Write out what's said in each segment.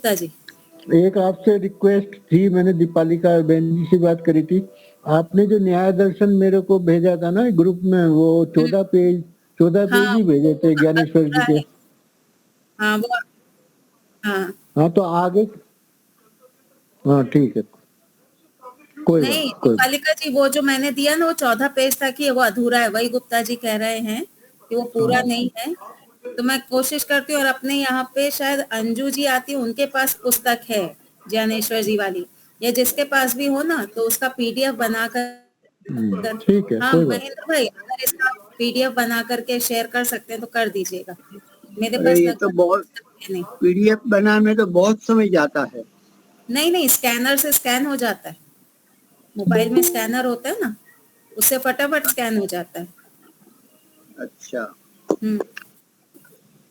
गुप्ता जी। एक आपसे रिक्वेस्ट थी, मैंने दीपालिका बहन जी से बात करी थी। आपने जो न्याय दर्शन मेरे को भेजा था ना ग्रुप में, वो 14 पेज हाँ ही भेजे थे ज्ञानेश्वर जी अधूरा के। है। हाँ वो, हाँ हाँ तो आगे, हाँ ठीक है, नहीं कोई दीपालिका जी, वो जो मैंने दिया ना वो 14 पेज था कि वो अधूरा है, वही गुप्ता जी कह रहे हैं कि वो पूरा नहीं है। तो मैं कोशिश करती हूँ, और अपने यहाँ पे शायद अंजू जी आती, उनके पास पुस्तक है ज्ञानेश्वर जी वाली, या जिसके पास भी हो ना, तो उसका पीडीएफ बनाकर, ठीक है, हाँ कोई बात। महेंद्र भाई, अगर इसका पीडीएफ बना करके शेयर कर सकते हैं तो कर दीजिएगा। मेरे अरे पास ये तो लगभग बहुत, पुस्तक है नहीं। पीडीएफ बनाने में तो बहुत समय जाता है। नहीं नहीं, स्कैनर से स्कैन हो जाता है, मोबाइल में स्कैनर होता है ना, उससे फटाफट स्कैन हो जाता है। अच्छा,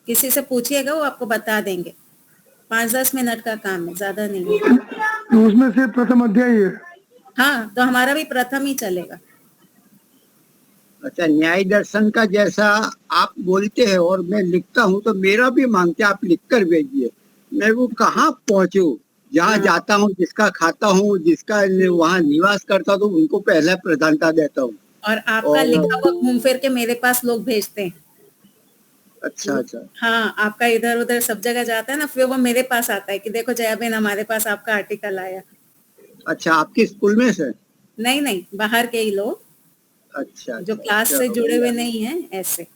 किसी से पूछिएगा, वो आपको बता देंगे। 5-10 मिनट का काम है, ज्यादा नहीं है। तो उसमें से प्रथम अध्याय है। हाँ तो हमारा भी प्रथम ही चलेगा। अच्छा, न्याय दर्शन का जैसा आप बोलते हैं और मैं लिखता हूँ तो मेरा भी मांगते आप लिख कर भेजिए। मैं वो कहाँ पहुँचूं, जहाँ हाँ। जाता हूँ, जिसका खाता हूँ, जिसका वहाँ निवास करता हूँ, उनको पहले प्रधानता देता हूँ। और आपका और लिखा हुआ घूम फिर के मेरे पास लोग भेजते हैं। अच्छा अच्छा, हाँ, आपका इधर उधर सब जगह जाता है ना, फिर वो मेरे पास आता है कि देखो जया बहन, हमारे पास आपका आर्टिकल आया। अच्छा आपके स्कूल में से? नहीं नहीं, बाहर के ही लोग, अच्छा जो अच्छा, क्लास से चलो जुड़े हुए बढ़िया। नहीं हैं, ऐसे।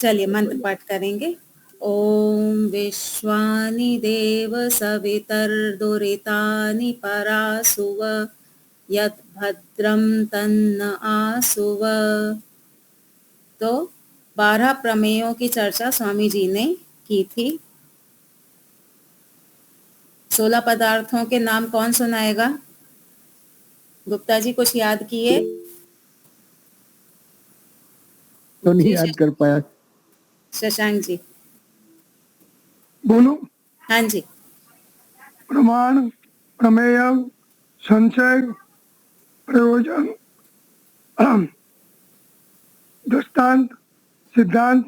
चलिए चलो मंत्र बढ़िया। पाठ करेंगे। ओम विश्वानि देव सवितर्दुरितानि परासुव, यत् भद्रं तन्न आसुव। तो 12 प्रमेयों की चर्चा स्वामी जी ने की थी। 16 पदार्थों के नाम कौन सुनाएगा? गुप्ता जी कुछ याद किए? तो नहीं जी याद कर पाया। शशांक जी। बोलो। हाँ जी। प्रमाण, प्रमेय, संशय, प्रयोजन, दृष्टांत, सिद्धांत,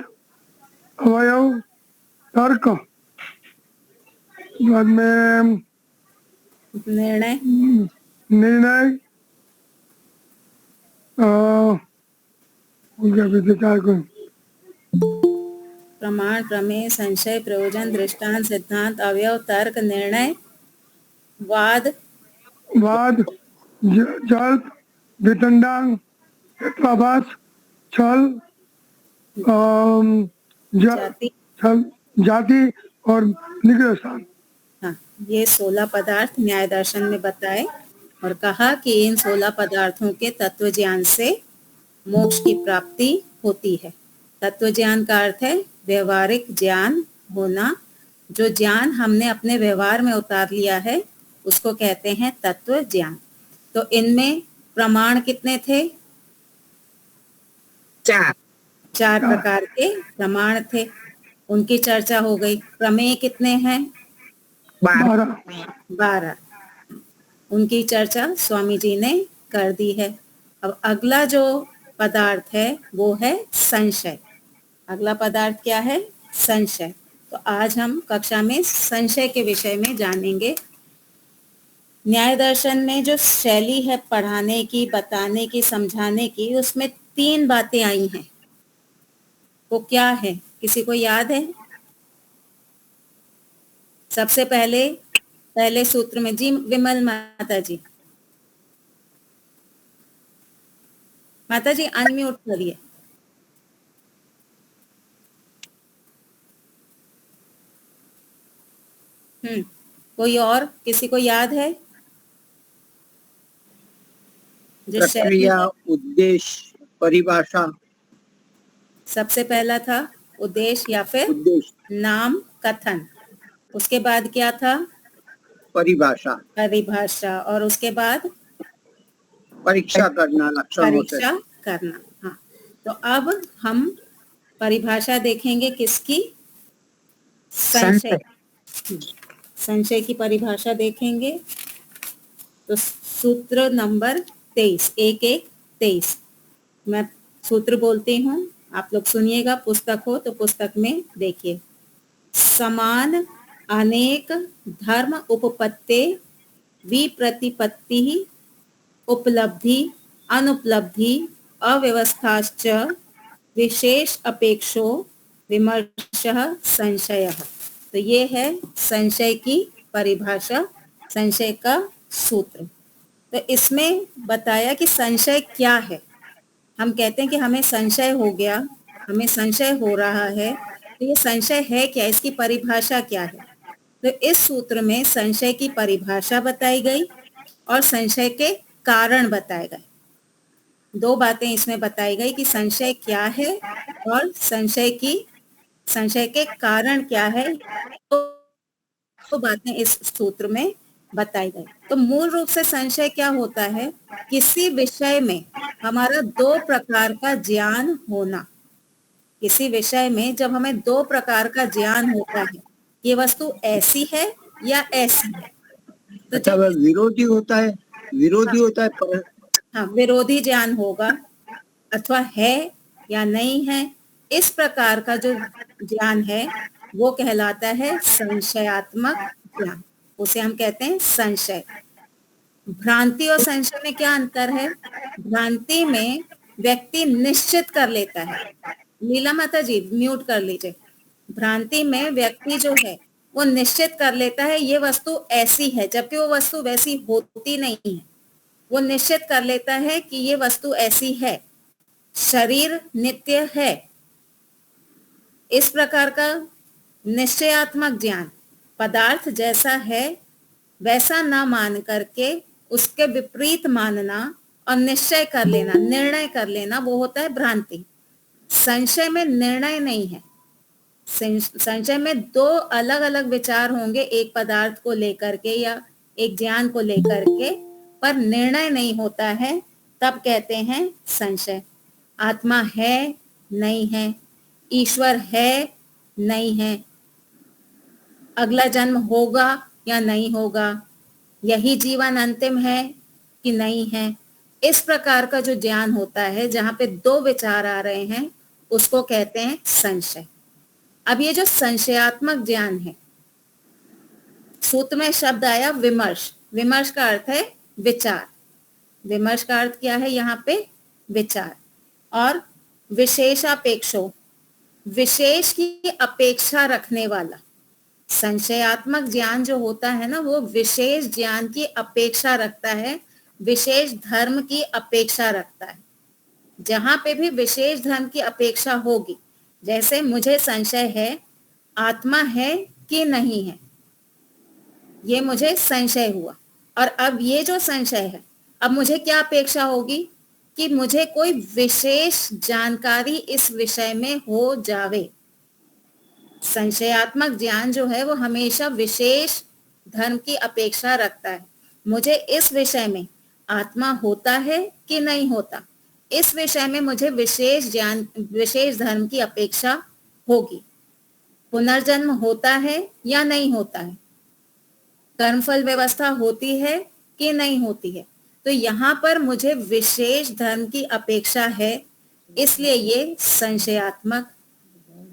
अवयव, तर्क, बाद में निर्णय, निर्णय, विचार को प्रमाण, प्रमेय, संशय, प्रयोजन, दृष्टांत, सिद्धांत, अवयव, तर्क, निर्णय, वाद, वाद, जल्प, वितंडांग, हेत्वाभास, छल, जाति। छल, जाति और निग्रह स्थान। हाँ, ये 16 पदार्थ न्याय दर्शन में बताए, और कहा कि इन 16 पदार्थों के तत्व ज्ञान से मोक्ष की प्राप्ति होती है। तत्व ज्ञान का अर्थ है व्यवहारिक ज्ञान होना। जो ज्ञान हमने अपने व्यवहार में उतार लिया है उसको कहते हैं तत्व ज्ञान। तो इनमें प्रमाण कितने थे? 4 प्रकार के प्रमाण थे, उनकी चर्चा हो गई। प्रमेय कितने हैं? 12। उनकी चर्चा स्वामी जी ने कर दी है। अब अगला जो पदार्थ है वो है संशय। अगला पदार्थ क्या है? संशय। तो आज हम कक्षा में संशय के विषय में जानेंगे। न्याय दर्शन में जो शैली है पढ़ाने की, बताने की, समझाने की, उसमें 3 बातें आई हैं। वो क्या है, किसी को याद है? सबसे पहले सूत्र में, जी विमल माता जी, माता जी अनम्यूट करिए। कोई और, किसी को याद है? जो शैली प्रक्रिया, है, उद्देश्य, परिभाषा। सबसे पहला था उद्देश्य या फिर उद्देश्य, नाम कथन। उसके बाद क्या था? परिभाषा, परिभाषा। और उसके बाद परीक्षा करना लक्षणों से। परीक्षा करना। हाँ, तो अब हम परिभाषा देखेंगे किसकी? संशय। संशय की परिभाषा देखेंगे। तो सूत्र नंबर 23, 1-1-23। मैं सूत्र बोलती हूँ, आप लोग सुनिएगा। पुस्तक हो तो पुस्तक में देखिए। समान अनेक धर्म उपपत्ते विप्रतिपत्ति उपलब्धि अनुपलब्धि अव्यवस्थाश्च विशेष अपेक्षो विमर्शः संशयः। तो ये है संशय की परिभाषा, संशय का सूत्र। तो इसमें बताया कि संशय क्या है। हम कहते हैं कि हमें संशय हो गया, हमें संशय हो रहा है, तो ये संशय है क्या, इसकी परिभाषा क्या है। तो इस सूत्र में संशय की परिभाषा बताई गई और संशय के कारण बताए गए। दो बातें इसमें बताई गई कि संशय क्या है और संशय के कारण क्या है, तो बातें इस सूत्र में बताई गई। तो मूल रूप से संशय क्या होता है, किसी विषय में हमारा दो प्रकार का ज्ञान होना। किसी विषय में जब हमें दो प्रकार का ज्ञान होता है, ये वस्तु ऐसी है या ऐसी है, तो अच्छा, जब वह विरोधी होता है, विरोधी होता है हाँ विरोधी ज्ञान होगा अथवा है या नहीं है, इस प्रकार का जो ज्ञान है वो कहलाता है संशयात्मक ज्ञान। उसे हम कहते हैं संशय। भ्रांति और संशय में क्या अंतर है? भ्रांति में व्यक्ति निश्चित कर लेता है। लीला माता जी म्यूट कर लीजिए। भ्रांति में व्यक्ति जो है वो निश्चित कर लेता है ये वस्तु ऐसी है, जबकि वो वस्तु वैसी होती नहीं है। वो निश्चित कर लेता है कि ये वस्तु ऐसी है, शरीर नित्य है। इस प्रकार का निश्चयात्मक ज्ञान, पदार्थ जैसा है वैसा ना मान करके उसके विपरीत मानना और निश्चय कर लेना, निर्णय कर लेना, वो होता है भ्रांति। संशय में निर्णय नहीं है। संशय में दो अलग अलग विचार होंगे एक पदार्थ को लेकर के या एक ज्ञान को लेकर के, पर निर्णय नहीं होता है, तब कहते हैं संशय। आत्मा है नहीं है, ईश्वर है नहीं है, अगला जन्म होगा या नहीं होगा, यही जीवन अंतिम है कि नहीं है, इस प्रकार का जो ज्ञान होता है जहां पे दो विचार आ रहे हैं उसको कहते हैं संशय। अब ये जो संशयात्मक ज्ञान है, सूत्र में शब्द आया विमर्श। विमर्श का अर्थ है विचार। विमर्श का अर्थ क्या है यहाँ पे? विचार। और विशेषापेक्षो, विशेष की अपेक्षा रखने वाला। संशयात्मक ज्ञान जो होता है ना, वो विशेष ज्ञान की अपेक्षा रखता है, विशेष धर्म की अपेक्षा रखता है। जहां पे भी विशेष धर्म की अपेक्षा होगी, जैसे मुझे संशय है आत्मा है कि नहीं है, ये मुझे संशय हुआ। और अब ये जो संशय है, अब मुझे क्या अपेक्षा होगी कि मुझे कोई विशेष जानकारी इस विषय में हो जावे। संशयात्मक ज्ञान जो है वो हमेशा विशेष धर्म की अपेक्षा रखता है। मुझे इस विषय में आत्मा होता है कि नहीं होता, इस विषय में मुझे विशेष ज्ञान, विशेष धर्म की अपेक्षा होगी। पुनर्जन्म होता है या नहीं होता है, कर्मफल व्यवस्था होती है कि नहीं होती है, तो यहाँ पर मुझे विशेष धर्म की अपेक्षा है, इसलिए ये संशयात्मक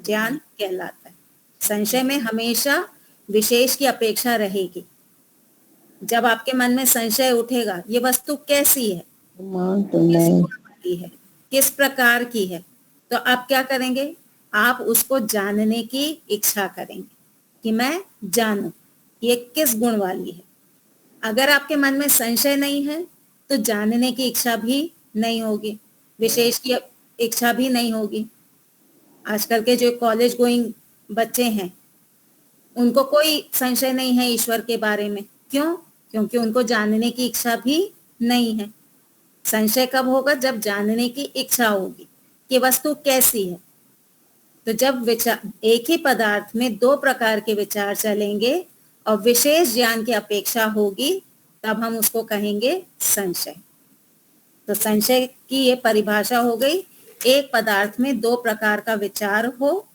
ज्ञान कहलाता है। संशय में हमेशा विशेष की अपेक्षा रहेगी। जब आपके मन में संशय उठेगा ये वस्तु कैसी है, किस गुण की है, किस प्रकार की है, तो आप क्या करेंगे? आप उसको जानने की इच्छा करेंगे कि मैं जानूं ये किस गुण वाली है। अगर आपके मन में संशय नहीं है तो जानने की इच्छा भी नहीं होगी, विशेष की इच्छा भी नहीं होगी। आजकल के जो कॉलेज गोइंग बच्चे हैं उनको कोई संशय नहीं है ईश्वर के बारे में। क्यों? क्योंकि उनको जानने की इच्छा भी नहीं है। संशय कब होगा? जब जानने की इच्छा होगी कि वस्तु कैसी है। तो जब विचार, एक ही पदार्थ में दो प्रकार के विचार चलेंगे और विशेष ज्ञान की अपेक्षा होगी, तब हम उसको कहेंगे संशय। तो संशय की ये परिभाषा हो गई, एक पदार्थ में दो प्रकार का विचार हो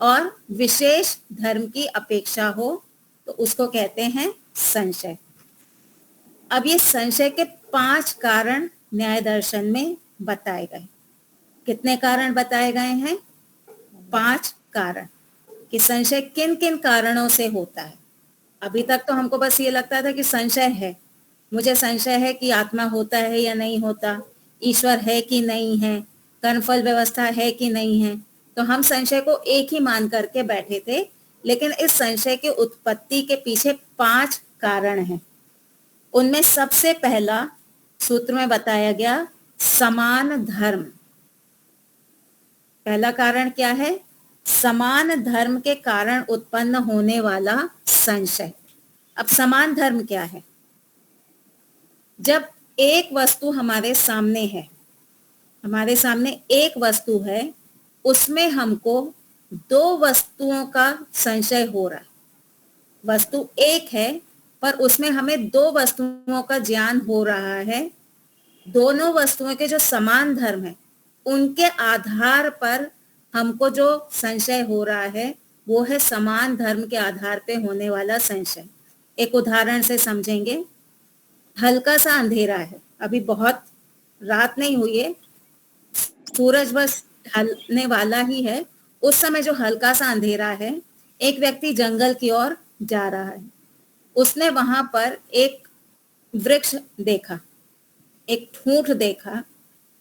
और विशेष धर्म की अपेक्षा हो, तो उसको कहते हैं संशय। अब ये संशय के 5 कारण न्याय दर्शन में बताए गए। कितने कारण बताए गए हैं? 5 कारण। कि संशय किन किन कारणों से होता है। अभी तक तो हमको बस ये लगता था कि संशय है, मुझे संशय है कि आत्मा होता है या नहीं होता, ईश्वर है कि नहीं है, कर्मफल व्यवस्था है कि नहीं है। तो हम संशय को एक ही मान करके बैठे थे, लेकिन इस संशय की उत्पत्ति के पीछे 5 कारण हैं। उनमें सबसे पहला सूत्र में बताया गया समान धर्म। पहला कारण क्या है? समान धर्म के कारण उत्पन्न होने वाला संशय। अब समान धर्म क्या है? जब एक वस्तु हमारे सामने है, हमारे सामने एक वस्तु है, उसमें हमको 2 वस्तुओं का संशय हो रहा है। वस्तु एक है पर उसमें हमें 2 वस्तुओं का ज्ञान हो रहा है। दोनों वस्तुओं के जो समान धर्म है उनके आधार पर हमको जो संशय हो रहा है वो है समान धर्म के आधार पे होने वाला संशय। एक उदाहरण से समझेंगे। हल्का सा अंधेरा है, अभी बहुत रात नहीं हुई है, सूरज बस ढलने वाला ही है। उस समय जो हल्का सा अंधेरा है, एक व्यक्ति जंगल की ओर जा रहा है। उसने वहां पर एक वृक्ष देखा, एक ठूंठ देखा।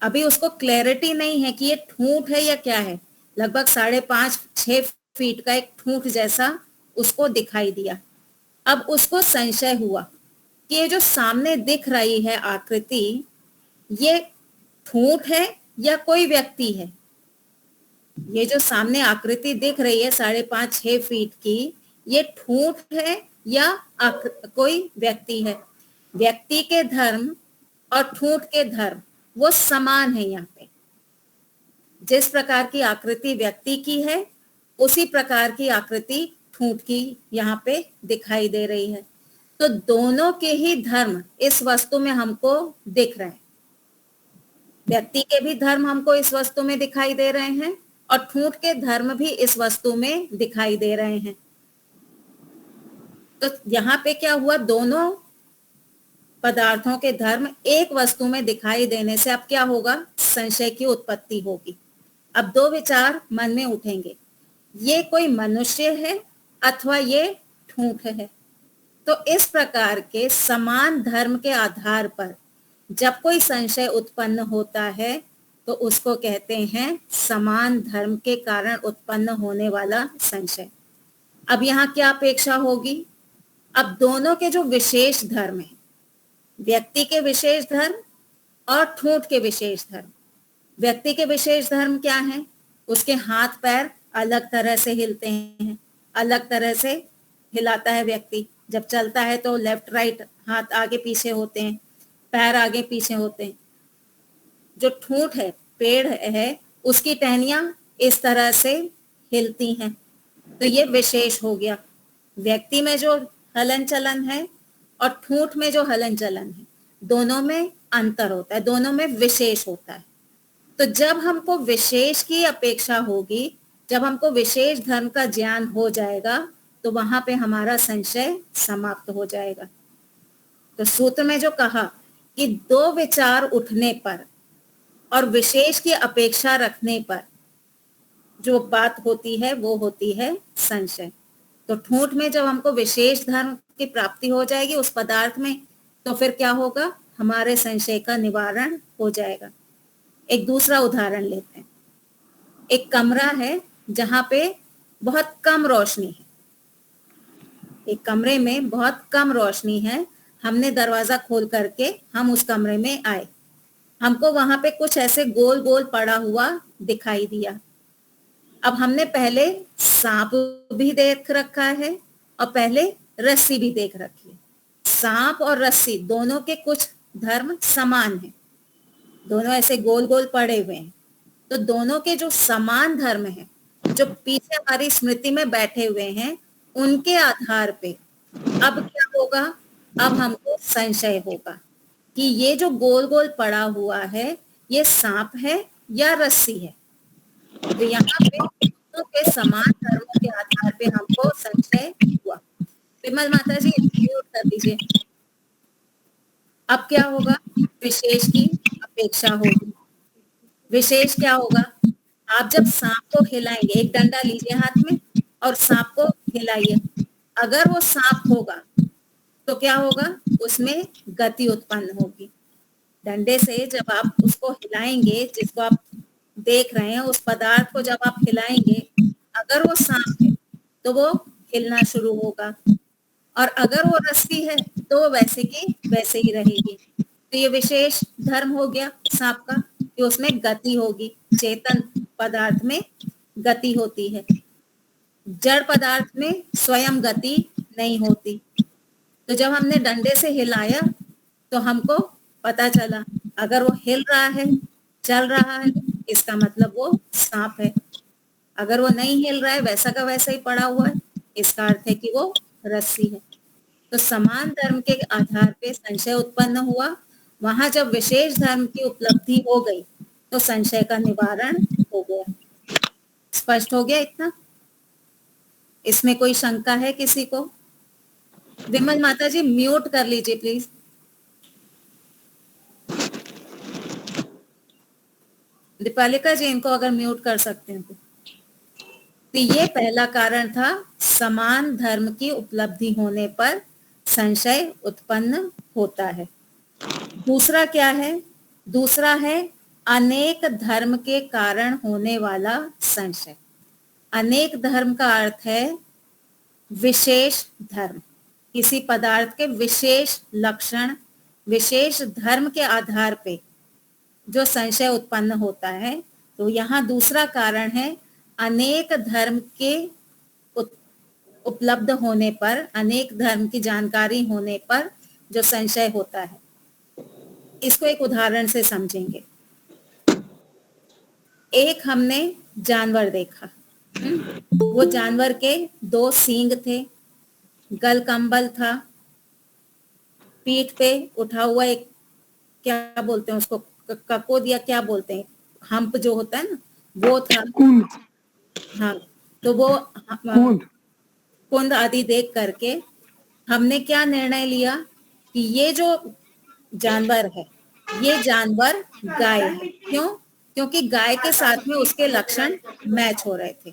अभी उसको क्लैरिटी नहीं है कि ये ठूंठ है या क्या है। लगभग 5.5-6 फीट का एक ठूंठ जैसा उसको दिखाई दिया। अब उसको संशय हुआ कि ये जो सामने दिख रही है आकृति, ये ठूंठ है या कोई व्यक्ति है। ये जो सामने आकृति दिख रही है 5.5-6 फीट की, ये ठूंठ है या कोई व्यक्ति है। व्यक्ति के धर्म और ठूंठ के धर्म वो समान है। यहाँ पे जिस प्रकार की आकृति व्यक्ति की है, उसी प्रकार की आकृति ठूंठ की यहाँ पे दिखाई दे रही है। तो दोनों के ही धर्म इस वस्तु में हमको दिख रहे हैं। व्यक्ति के भी धर्म हमको इस वस्तु में दिखाई दे रहे हैं और ठूंठ के धर्म भी इस वस्तु में दिखाई दे रहे हैं। तो यहाँ पे क्या हुआ? दोनों पदार्थों के धर्म एक वस्तु में दिखाई देने से अब क्या होगा? संशय की उत्पत्ति होगी। अब 2 विचार मन में उठेंगे, ये कोई मनुष्य है अथवा ये ठूंठ है। तो इस प्रकार के समान धर्म के आधार पर जब कोई संशय उत्पन्न होता है तो उसको कहते हैं समान धर्म के कारण उत्पन्न होने वाला संशय। अब यहाँ क्या अपेक्षा होगी? अब दोनों के जो विशेष धर्म है, व्यक्ति के विशेष धर्म और ठूंठ के विशेष धर्म। व्यक्ति के विशेष धर्म क्या है? उसके हाथ पैर अलग तरह से हिलते हैं, अलग तरह से हिलाता है व्यक्ति। जब चलता है तो लेफ्ट राइट हाथ आगे पीछे होते हैं, पैर आगे पीछे होते हैं। जो ठूंठ है, पेड़ है, उसकी टहनियां इस तरह से हिलती हैं। तो ये विशेष हो गया। व्यक्ति में जो हलन चलन है और ठूंठ में जो हलन चलन है, दोनों में अंतर होता है, दोनों में विशेष होता है। तो जब हमको विशेष की अपेक्षा होगी, जब हमको विशेष धर्म का ज्ञान हो जाएगा, तो वहां पे हमारा संशय समाप्त हो जाएगा। तो सूत्र में जो कहा कि 2 विचार उठने पर और विशेष की अपेक्षा रखने पर जो बात होती है वो होती है संशय। तो ठूंठ में जब हमको विशेष धर्म की प्राप्ति हो जाएगी उस पदार्थ में, तो फिर क्या होगा? हमारे संशय का निवारण हो जाएगा। एक दूसरा उदाहरण लेते हैं। एक कमरा है जहां पे बहुत कम रोशनी है। एक कमरे में बहुत कम रोशनी है। हमने दरवाजा खोल करके हम उस कमरे में आए। हमको वहां पे कुछ ऐसे गोल गोल पड़ा हुआ दिखाई दिया। अब हमने पहले सांप भी देख रखा है और पहले रस्सी भी देख रखी है। सांप और रस्सी दोनों के कुछ धर्म समान हैं, दोनों ऐसे गोल गोल पड़े हुए हैं। तो दोनों के जो समान धर्म हैं, जो पीछे हमारी स्मृति में बैठे हुए हैं, उनके आधार पे अब क्या होगा? अब हमको संशय होगा कि ये जो गोल गोल पड़ा हुआ है ये सांप है या रस्सी है। तो यहाँ पे दोनों के समान धर्मों के आधार पे हमको संशय हुआ। विमल माता जी म्यूट कर दीजिए। अब क्या होगा? विशेष की अपेक्षा होगी। विशेष क्या होगा? आप जब सांप को हिलाएंगे, एक डंडा लीजिए हाथ में, और सांप को हिलाइए। अगर वो सांप होगा तो क्या होगा, उसमें गति उत्पन्न होगी। डंडे से जब आप उसको हिलाएंगे, जिसको आप देख रहे हैं उस पदार्थ को जब आप हिलाएंगे, अगर वो सांप है तो वो हिलना शुरू होगा, और अगर वो रस्सी है तो वो वैसे की वैसे ही रहेगी। तो ये विशेष धर्म हो गया सांप का कि उसमें गति होगी। चेतन पदार्थ में गति होती है, जड़ पदार्थ में स्वयं गति नहीं होती। तो जब हमने डंडे से हिलाया तो हमको पता चला, अगर वो हिल रहा है, चल रहा है, इसका मतलब वो सांप है। अगर वो नहीं हिल रहा है, वैसा का वैसा ही पड़ा हुआ है, इसका अर्थ है कि वो रस्सी है। तो समान धर्म के आधार पे संशय उत्पन्न हुआ। वहां जब विशेष धर्म की उपलब्धि हो गई तो संशय का निवारण हो गया। स्पष्ट हो गया इतना? इसमें कोई शंका है किसी को? विमल माता जी म्यूट कर लीजिए प्लीज। दीपालिका जी इनको अगर म्यूट कर सकते हैं तो ये पहला कारण था, समान धर्म की उपलब्धि होने पर संशय उत्पन्न होता है। दूसरा क्या है? दूसरा है अनेक धर्म के कारण होने वाला संशय। अनेक धर्म का अर्थ है विशेष धर्म, किसी पदार्थ के विशेष लक्षण, विशेष धर्म के आधार पे जो संशय उत्पन्न होता है। तो यहाँ दूसरा कारण है अनेक धर्म के उपलब्ध होने पर, अनेक धर्म की जानकारी होने पर जो संशय होता है। इसको एक उदाहरण से समझेंगे। एक हमने जानवर देखा, वो जानवर के 2 सींग थे, गल कंबल था, पीठ पे उठा हुआ एक, क्या बोलते हैं उसको, ककोद या क्या बोलते हैं, हम्प जो होता है ना, वो था। हाँ, तो वो कुंद आदि देख करके हमने क्या निर्णय लिया कि ये जो जानवर है, ये जानवर गाय है। क्यों? क्योंकि गाय के साथ में उसके लक्षण मैच हो रहे थे।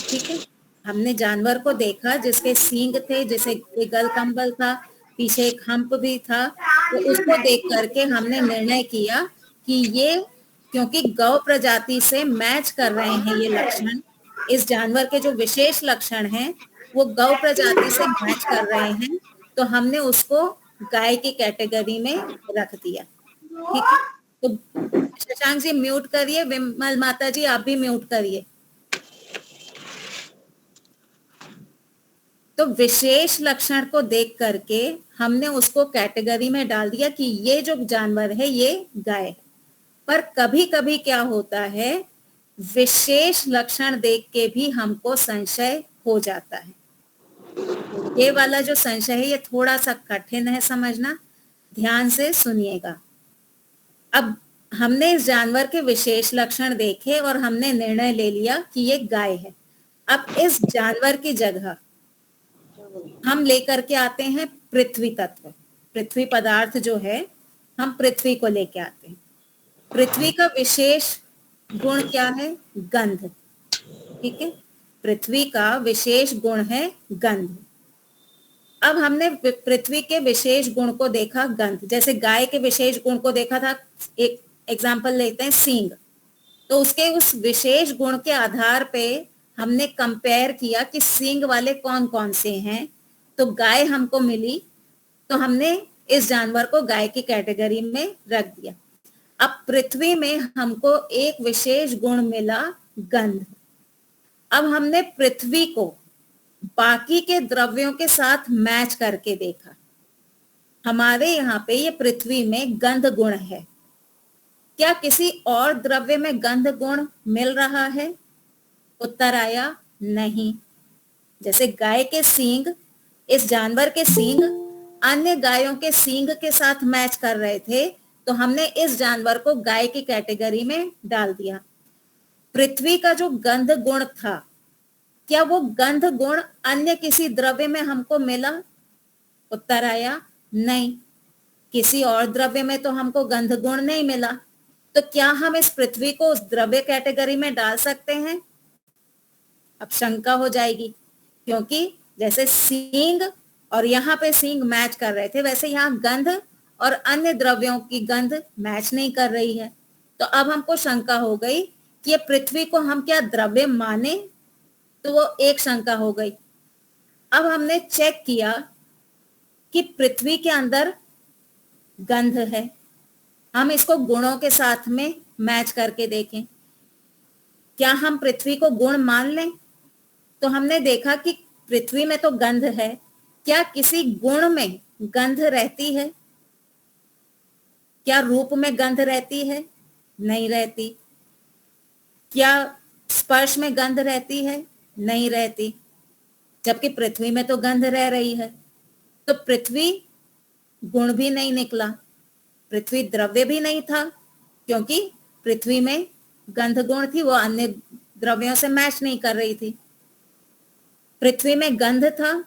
ठीक है, हमने जानवर को देखा जिसके सींग थे, जिसे गल कंबल था, पीछे एक हम्प भी था, तो उसको देख करके हमने निर्णय किया कि ये, क्योंकि गौ प्रजाति से मैच कर रहे हैं ये लक्षण, इस जानवर के जो विशेष लक्षण हैं वो गौ प्रजाति से मैच कर रहे हैं, तो हमने उसको गाय की कैटेगरी में रख दिया। ठीक है, तो शशांक जी म्यूट करिए, विमल माता जी आप भी म्यूट करिए। तो विशेष लक्षण को देख करके हमने उसको कैटेगरी में डाल दिया कि ये जो जानवर है ये गाय है। पर कभी कभी क्या होता है, विशेष लक्षण देख के भी हमको संशय हो जाता है। ये वाला जो संशय है ये थोड़ा सा कठिन है समझना, ध्यान से सुनिएगा। अब हमने इस जानवर के विशेष लक्षण देखे और हमने निर्णय ले लिया कि ये गाय है। अब इस जानवर की जगह हम लेकर के आते हैं पृथ्वी तत्व, पृथ्वी पदार्थ जो है, हम पृथ्वी को लेके आते हैं। पृथ्वी का विशेष गुण क्या है? गंध। ठीक है, पृथ्वी का विशेष गुण है गंध। अब हमने पृथ्वी के विशेष गुण को देखा गंध, जैसे गाय के विशेष गुण को देखा था, एक एग्जांपल लेते हैं सींग, तो उसके उस विशेष गुण के आधार पे हमने कंपेयर किया कि सींग वाले कौन कौन से हैं, तो गाय हमको मिली, तो हमने इस जानवर को गाय की कैटेगरी में रख दिया। अब पृथ्वी में हमको एक विशेष गुण मिला गंध। अब हमने पृथ्वी को बाकी के द्रव्यों के साथ मैच करके देखा, हमारे यहाँ पे ये पृथ्वी में गंध गुण है, क्या किसी और द्रव्य में गंध गुण मिल रहा है? उत्तर आया नहीं। जैसे गाय के सींग, इस जानवर के सींग अन्य गायों के सींग के साथ मैच कर रहे थे, तो हमने इस जानवर को गाय की कैटेगरी में डाल दिया। पृथ्वी का जो गंध गुण था, क्या वो गंध गुण अन्य किसी द्रव्य में हमको मिला? उत्तर आया नहीं, किसी और द्रव्य में तो हमको गंध गुण नहीं मिला। तो क्या हम इस पृथ्वी को उस द्रव्य कैटेगरी में डाल सकते हैं? अब शंका हो जाएगी, क्योंकि जैसे सींग और यहाँ पे सींग मैच कर रहे थे, वैसे यहाँ गंध और अन्य द्रव्यों की गंध मैच नहीं कर रही है। तो अब हमको शंका हो गई कि ये पृथ्वी को हम क्या द्रव्य माने, तो वो एक शंका हो गई। अब हमने चेक किया कि पृथ्वी के अंदर गंध है, हम इसको गुणों के साथ में मैच करके देखें, क्या हम पृथ्वी को गुण मान लें? तो हमने देखा कि पृथ्वी में तो गंध है, क्या किसी गुण में गंध रहती है? क्या रूप में गंध रहती है? नहीं रहती। क्या स्पर्श में गंध रहती है? नहीं रहती। जबकि पृथ्वी में तो गंध रह रही है। तो पृथ्वी गुण भी नहीं निकला, पृथ्वी द्रव्य भी नहीं था, क्योंकि पृथ्वी में गंध गुण थी, वो अन्य द्रव्यों से मैच नहीं कर रही थी। पृथ्वी में गंध था,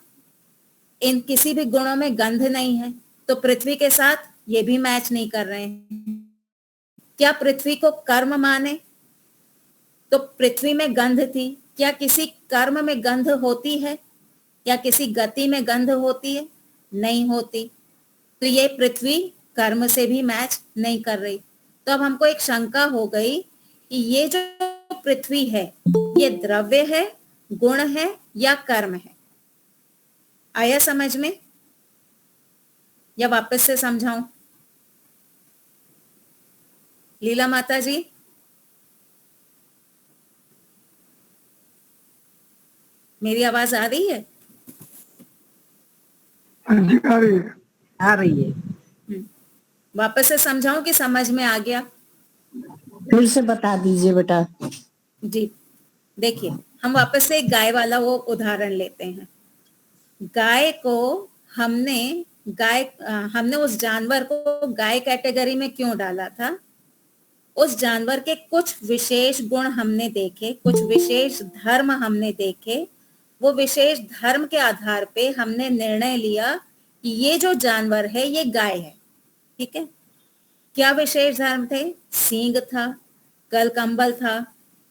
इन किसी भी गुणों में गंध नहीं है, तो पृथ्वी के साथ ये भी मैच नहीं कर रहे हैं। क्या पृथ्वी को कर्म माने? तो पृथ्वी में गंध थी, क्या किसी कर्म में गंध होती है? क्या किसी गति में गंध होती है? नहीं होती। तो ये पृथ्वी कर्म से भी मैच नहीं कर रही। तो अब हमको एक शंका हो गई कि ये जो पृथ्वी है, ये द्रव्य है, गुण है या कर्म है? आया समझ में या वापस से समझाऊं? लीला माता जी, मेरी आवाज आ रही है? हाँ जी, आ रही है। आ रही है। वापस से समझाऊं कि समझ में आ गया? फिर से बता दीजिए बेटा। जी, देखिए, हम वापस से एक गाय वाला वो उदाहरण लेते हैं। गाय को हमने उस जानवर को गाय कैटेगरी में क्यों डाला था? उस जानवर के कुछ विशेष गुण हमने देखे, कुछ विशेष धर्म हमने देखे। वो विशेष धर्म के आधार पे हमने निर्णय लिया कि ये जो जानवर है ये गाय है। ठीक है, क्या विशेष धर्म थे? सींग था, गलकंबल था,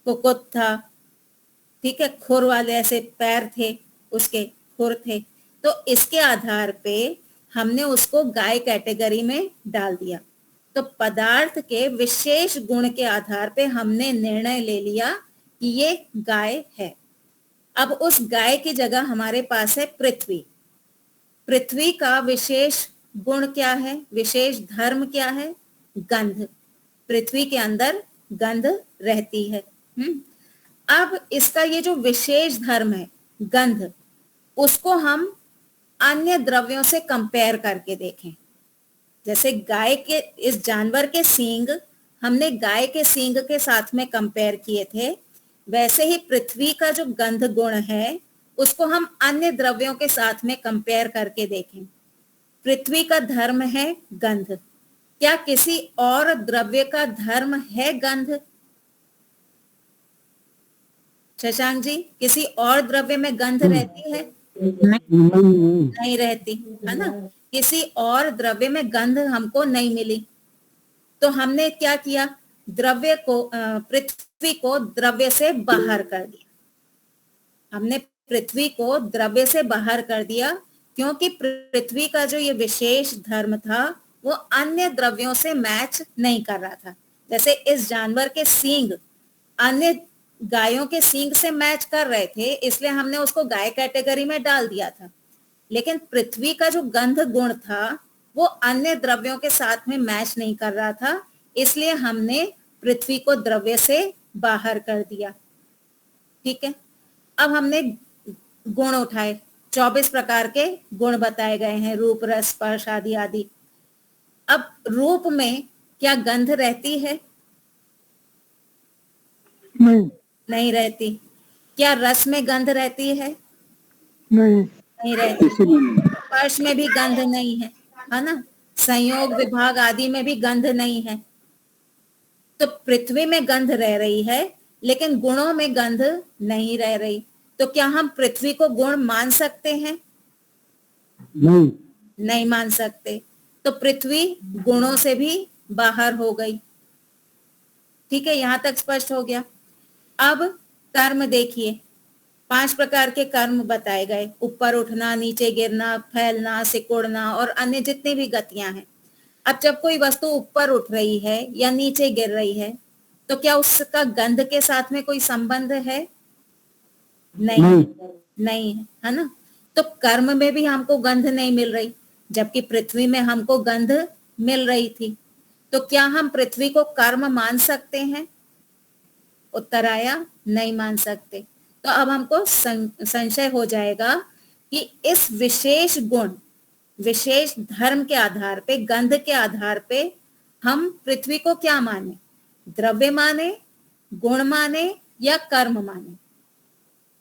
कुकुट था, ठीक है, खुर वाले ऐसे पैर थे, उसके खुर थे। तो इसके आधार पे हमने उसको गाय कैटेगरी में डाल दिया। तो पदार्थ के विशेष गुण के आधार पे हमने निर्णय ले लिया कि ये गाय है। अब उस गाय की जगह हमारे पास है पृथ्वी। पृथ्वी का विशेष गुण क्या है? विशेष धर्म क्या है? गंध। पृथ्वी के अंदर गंध रहती है। अब इसका ये जो विशेष धर्म है गंध, उसको हम अन्य द्रव्यों से कंपेयर करके देखें। जैसे गाय के, इस जानवर के सींग हमने गाय के सींग के साथ में कंपेयर किए थे, वैसे ही पृथ्वी का जो गंध गुण है उसको हम अन्य द्रव्यों के साथ में कंपेयर करके देखें। पृथ्वी का धर्म है गंध, क्या किसी और द्रव्य का धर्म है गंध? शशांक जी, किसी और द्रव्य में गंध रहती है? नहीं रहती, है ना। किसी और द्रव्य में गंध हमको नहीं मिली, तो हमने क्या किया? द्रव्य को, पृथ्वी को द्रव्य से बाहर कर दिया। हमने पृथ्वी को द्रव्य से बाहर कर दिया, क्योंकि पृथ्वी का जो ये विशेष धर्म था वो अन्य द्रव्यों से मैच नहीं कर रहा था। जैसे इस जानवर के सींग अन्य गायों के सींग से मैच कर रहे थे, इसलिए हमने उसको गाय कैटेगरी में डाल दिया था। लेकिन पृथ्वी का जो गंध गुण था वो अन्य द्रव्यों के साथ में मैच नहीं कर रहा था, इसलिए हमने पृथ्वी को द्रव्य से बाहर कर दिया। ठीक है, अब हमने गुण उठाए, 24 प्रकार के गुण बताए गए हैं, रूप, रस, स्पर्श आदि आदि। अब रूप में क्या गंध रहती है? नहीं रहती। क्या रस में गंध रहती है? नहीं रहती। स्पर्श में भी गंध नहीं है ना। संयोग, विभाग आदि में भी गंध नहीं है। तो पृथ्वी में गंध रह रही है, लेकिन गुणों में गंध नहीं रह रही। तो क्या हम पृथ्वी को गुण मान सकते हैं? नहीं मान सकते। तो पृथ्वी गुणों से भी बाहर हो गई। ठीक है, यहां तक स्पष्ट हो गया। अब कर्म देखिए, 5 प्रकार के कर्म बताए गए, ऊपर उठना, नीचे गिरना, फैलना, सिकुड़ना और अन्य जितनी भी गतियां हैं। अब जब कोई वस्तु ऊपर उठ रही है या नीचे गिर रही है, तो क्या उसका गंध के साथ में कोई संबंध है? नहीं, नहीं है ना। तो कर्म में भी हमको गंध नहीं मिल रही, जबकि पृथ्वी में हमको गंध मिल रही थी। तो क्या हम पृथ्वी को कर्म मान सकते हैं? उत्तर आया नहीं मान सकते। तो अब हमको संशय हो जाएगा कि इस विशेष गुण, विशेष धर्म के आधार पे, गंध के आधार पे हम पृथ्वी को क्या माने? द्रव्य माने, गुण माने या कर्म माने?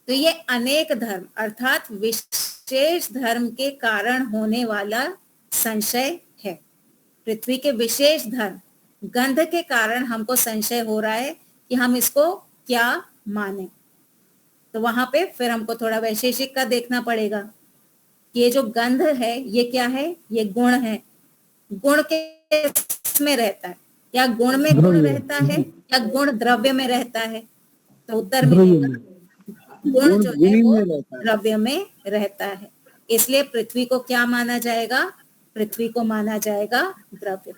तो ये अनेक धर्म अर्थात विशेष धर्म के कारण होने वाला संशय है। पृथ्वी के विशेष धर्म, गंध के कारण हमको संशय हो रहा है कि हम इसको क्या माने। तो वहां पे फिर हमको थोड़ा वैशेषिक का देखना पड़ेगा कि ये जो गंध है ये क्या है? ये गुण है। गुण के में रहता है, या गुण में गुण रहता है या गुण द्रव्य में रहता है? तो उत्तर मिलेगा गुण जो है वो द्रव्य में रहता है। इसलिए पृथ्वी को क्या माना जाएगा? पृथ्वी को माना जाएगा द्रव्य।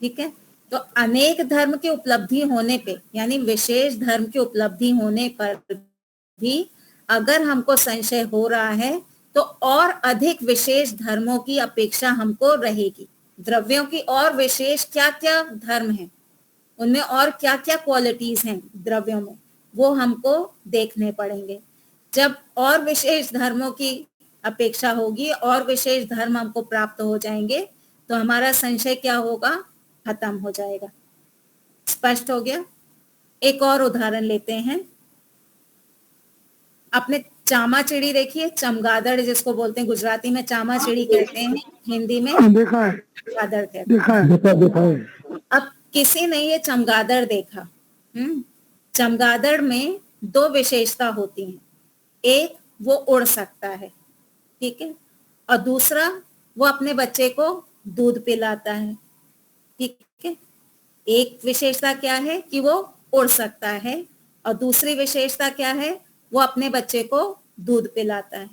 ठीक है। तो अनेक धर्म की उपलब्धि होने पे, यानी विशेष धर्म की उपलब्धि होने पर भी अगर हमको संशय हो रहा है, तो और अधिक विशेष धर्मों की अपेक्षा हमको रहेगी। द्रव्यों की और विशेष क्या क्या धर्म हैं, उनमें और क्या क्या क्वालिटीज हैं द्रव्यों में, वो हमको देखने पड़ेंगे। जब और विशेष धर्मों की अपेक्षा होगी और विशेष धर्म हमको प्राप्त हो जाएंगे, तो हमारा संशय क्या होगा? खत्म हो जाएगा। स्पष्ट हो गया? एक और उदाहरण लेते हैं। आपने चामाचिड़ी देखी है? चमगादड़ जिसको बोलते हैं, गुजराती में चामाचिड़ी कहते हैं, हिंदी में देखा है, चमगादड़ कहते हैं। देखा है, देखा है। अब किसी ने ये चमगादड़ देखा। चमगादड़ में 2 विशेषता होती हैं। एक, वो उड़ सकता है, ठीक है, और दूसरा, वो अपने बच्चे को दूध पिलाता है, ठीक है। एक विशेषता क्या है कि वो उड़ सकता है, और दूसरी विशेषता क्या है? वो अपने बच्चे को दूध पिलाता है।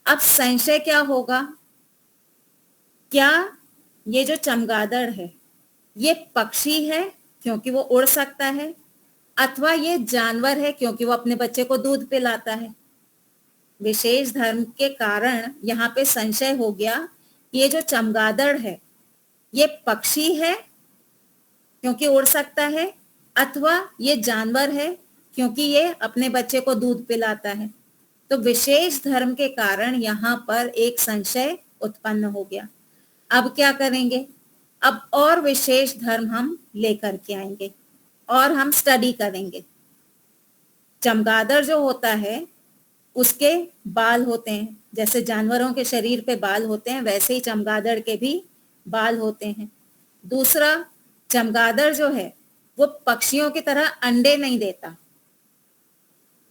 अब संशय क्या होगा? क्या ये जो चमगादड़ है ये पक्षी है क्योंकि वो उड़ सकता है, अथवा ये जानवर है क्योंकि वो अपने बच्चे को दूध पिलाता है? विशेष धर्म के कारण यहाँ पे संशय हो गया कि ये जो चमगादड़ है ये पक्षी है क्योंकि उड़ सकता है, अथवा ये जानवर है क्योंकि ये अपने बच्चे को दूध पिलाता है। तो विशेष धर्म के कारण यहाँ पर एक संशय उत्पन्न हो गया। अब क्या करेंगे? अब और विशेष धर्म हम लेकर के आएंगे और हम स्टडी करेंगे। चमगादड़ जो होता है उसके बाल होते हैं, जैसे जानवरों के शरीर पे बाल होते हैं वैसे ही चमगादड़ के भी बाल होते हैं। दूसरा, चमगादड़ जो है वो पक्षियों की तरह अंडे नहीं देता।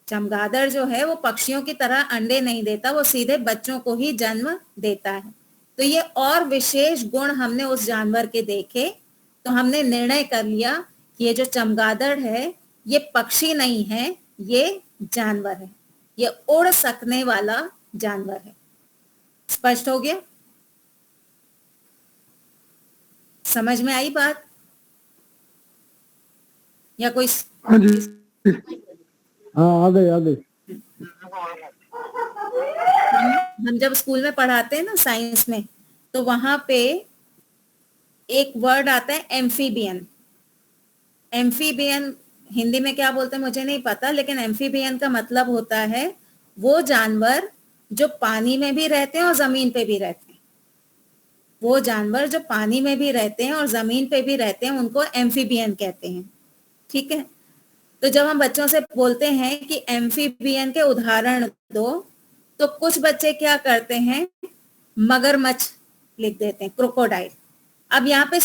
चमगादड़ जो है वो पक्षियों की तरह अंडे नहीं देता, वो सीधे बच्चों को ही जन्म देता है। तो ये और विशेष गुण हमने उस जानवर के देखे, तो हमने निर्णय कर लिया कि ये जो चमगादड़ है ये पक्षी नहीं है, ये जानवर है, ये उड़ सकने वाला जानवर है। स्पष्ट हो गया? समझ में आई बात? या कोई? हाँ जी, हाँ, आ गए। हम जब स्कूल में पढ़ाते हैं ना साइंस में, तो वहां पे एक वर्ड आता है एम्फीबियन। एम्फीबियन हिंदी में क्या बोलते हैं मुझे नहीं पता, लेकिन एम्फीबियन का मतलब होता है वो जानवर जो पानी में भी रहते हैं और जमीन पे भी रहते हैं। वो जानवर जो पानी में भी रहते हैं और जमीन पे भी रहते हैं उनको एम्फीबियन कहते हैं, ठीक है। तो जब हम बच्चों से बोलते हैं कि एम्फीबियन के उदाहरण दो, तो कुछ बच्चे क्या करते हैं, मगरमच्छ लिख देते हैं, क्रोकोडाइल। अब यहाँ पे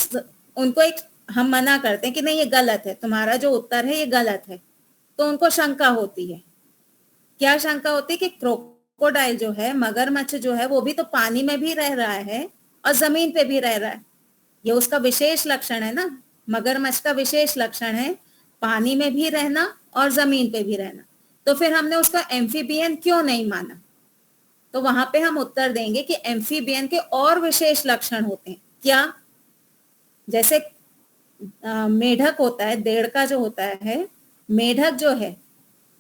उनको एक हम मना करते हैं कि नहीं ये गलत है, तुम्हारा जो उत्तर है ये गलत है। तो उनको शंका होती है। क्या शंका होती है? कि क्रोकोडाइल जो है, मगरमच्छ जो है, वो भी तो पानी में भी रह रहा है और जमीन पे भी रह रहा है। ये उसका विशेष लक्षण है ना। मगरमच्छ का विशेष लक्षण है पानी में भी रहना और जमीन पे भी रहना। तो फिर हमने उसका एम्फीबियन क्यों नहीं माना? तो वहां पे हम उत्तर देंगे कि एम्फीबियन के और विशेष लक्षण होते हैं। क्या? जैसे मेढक होता है, देड़का जो होता है, मेढक जो है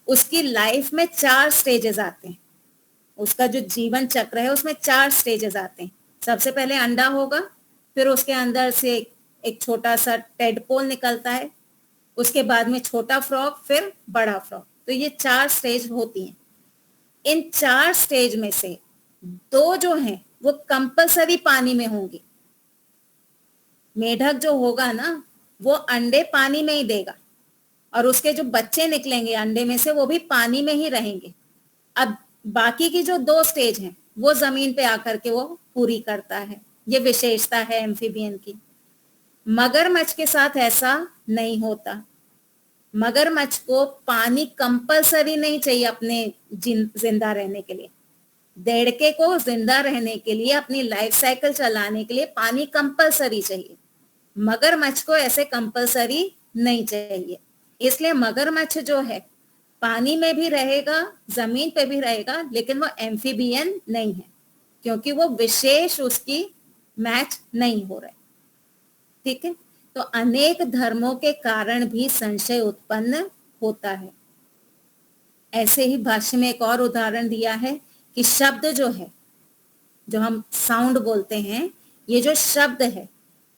उसकी लाइफ में 4 स्टेजेस आते हैं। उसका जो जीवन चक्र है उसमें 4 स्टेजेस आते हैं। सबसे पहले अंडा होगा, फिर उसके अंदर से एक छोटा सा टेडपोल निकलता है, उसके बाद में छोटा फ्रॉग, फिर बड़ा फ्रॉग। तो ये 4 स्टेज होती हैं। इन 4 स्टेज में से 2 जो हैं वो कंपलसरी पानी में होंगी। मेढक जो होगा ना वो अंडे पानी में ही देगा और उसके जो बच्चे निकलेंगे अंडे में से वो भी पानी में ही रहेंगे। अब बाकी की जो 2 स्टेज हैं वो जमीन पे आकर के वो पूरी करता है। ये विशेषता है एम्फीबियन की। मगरमच्छ के साथ ऐसा नहीं होता। मगरमच्छ को पानी कंपलसरी नहीं चाहिए अपने जिंदा रहने के लिए। देड़के को जिंदा रहने के लिए, अपनी लाइफ साइकिल चलाने के लिए पानी कंपलसरी चाहिए। मगरमच्छ को ऐसे कंपलसरी नहीं चाहिए। इसलिए मगरमच्छ जो है पानी में भी रहेगा, जमीन पे भी रहेगा, लेकिन वो एम्फीबियन नहीं है क्योंकि वो विशेष उसकी मैच नहीं हो रहा है। ठीक है, तो अनेक धर्मों के कारण भी संशय उत्पन्न होता है। ऐसे ही भाष्य में एक और उदाहरण दिया है कि शब्द जो है, जो हम साउंड बोलते हैं, ये जो शब्द है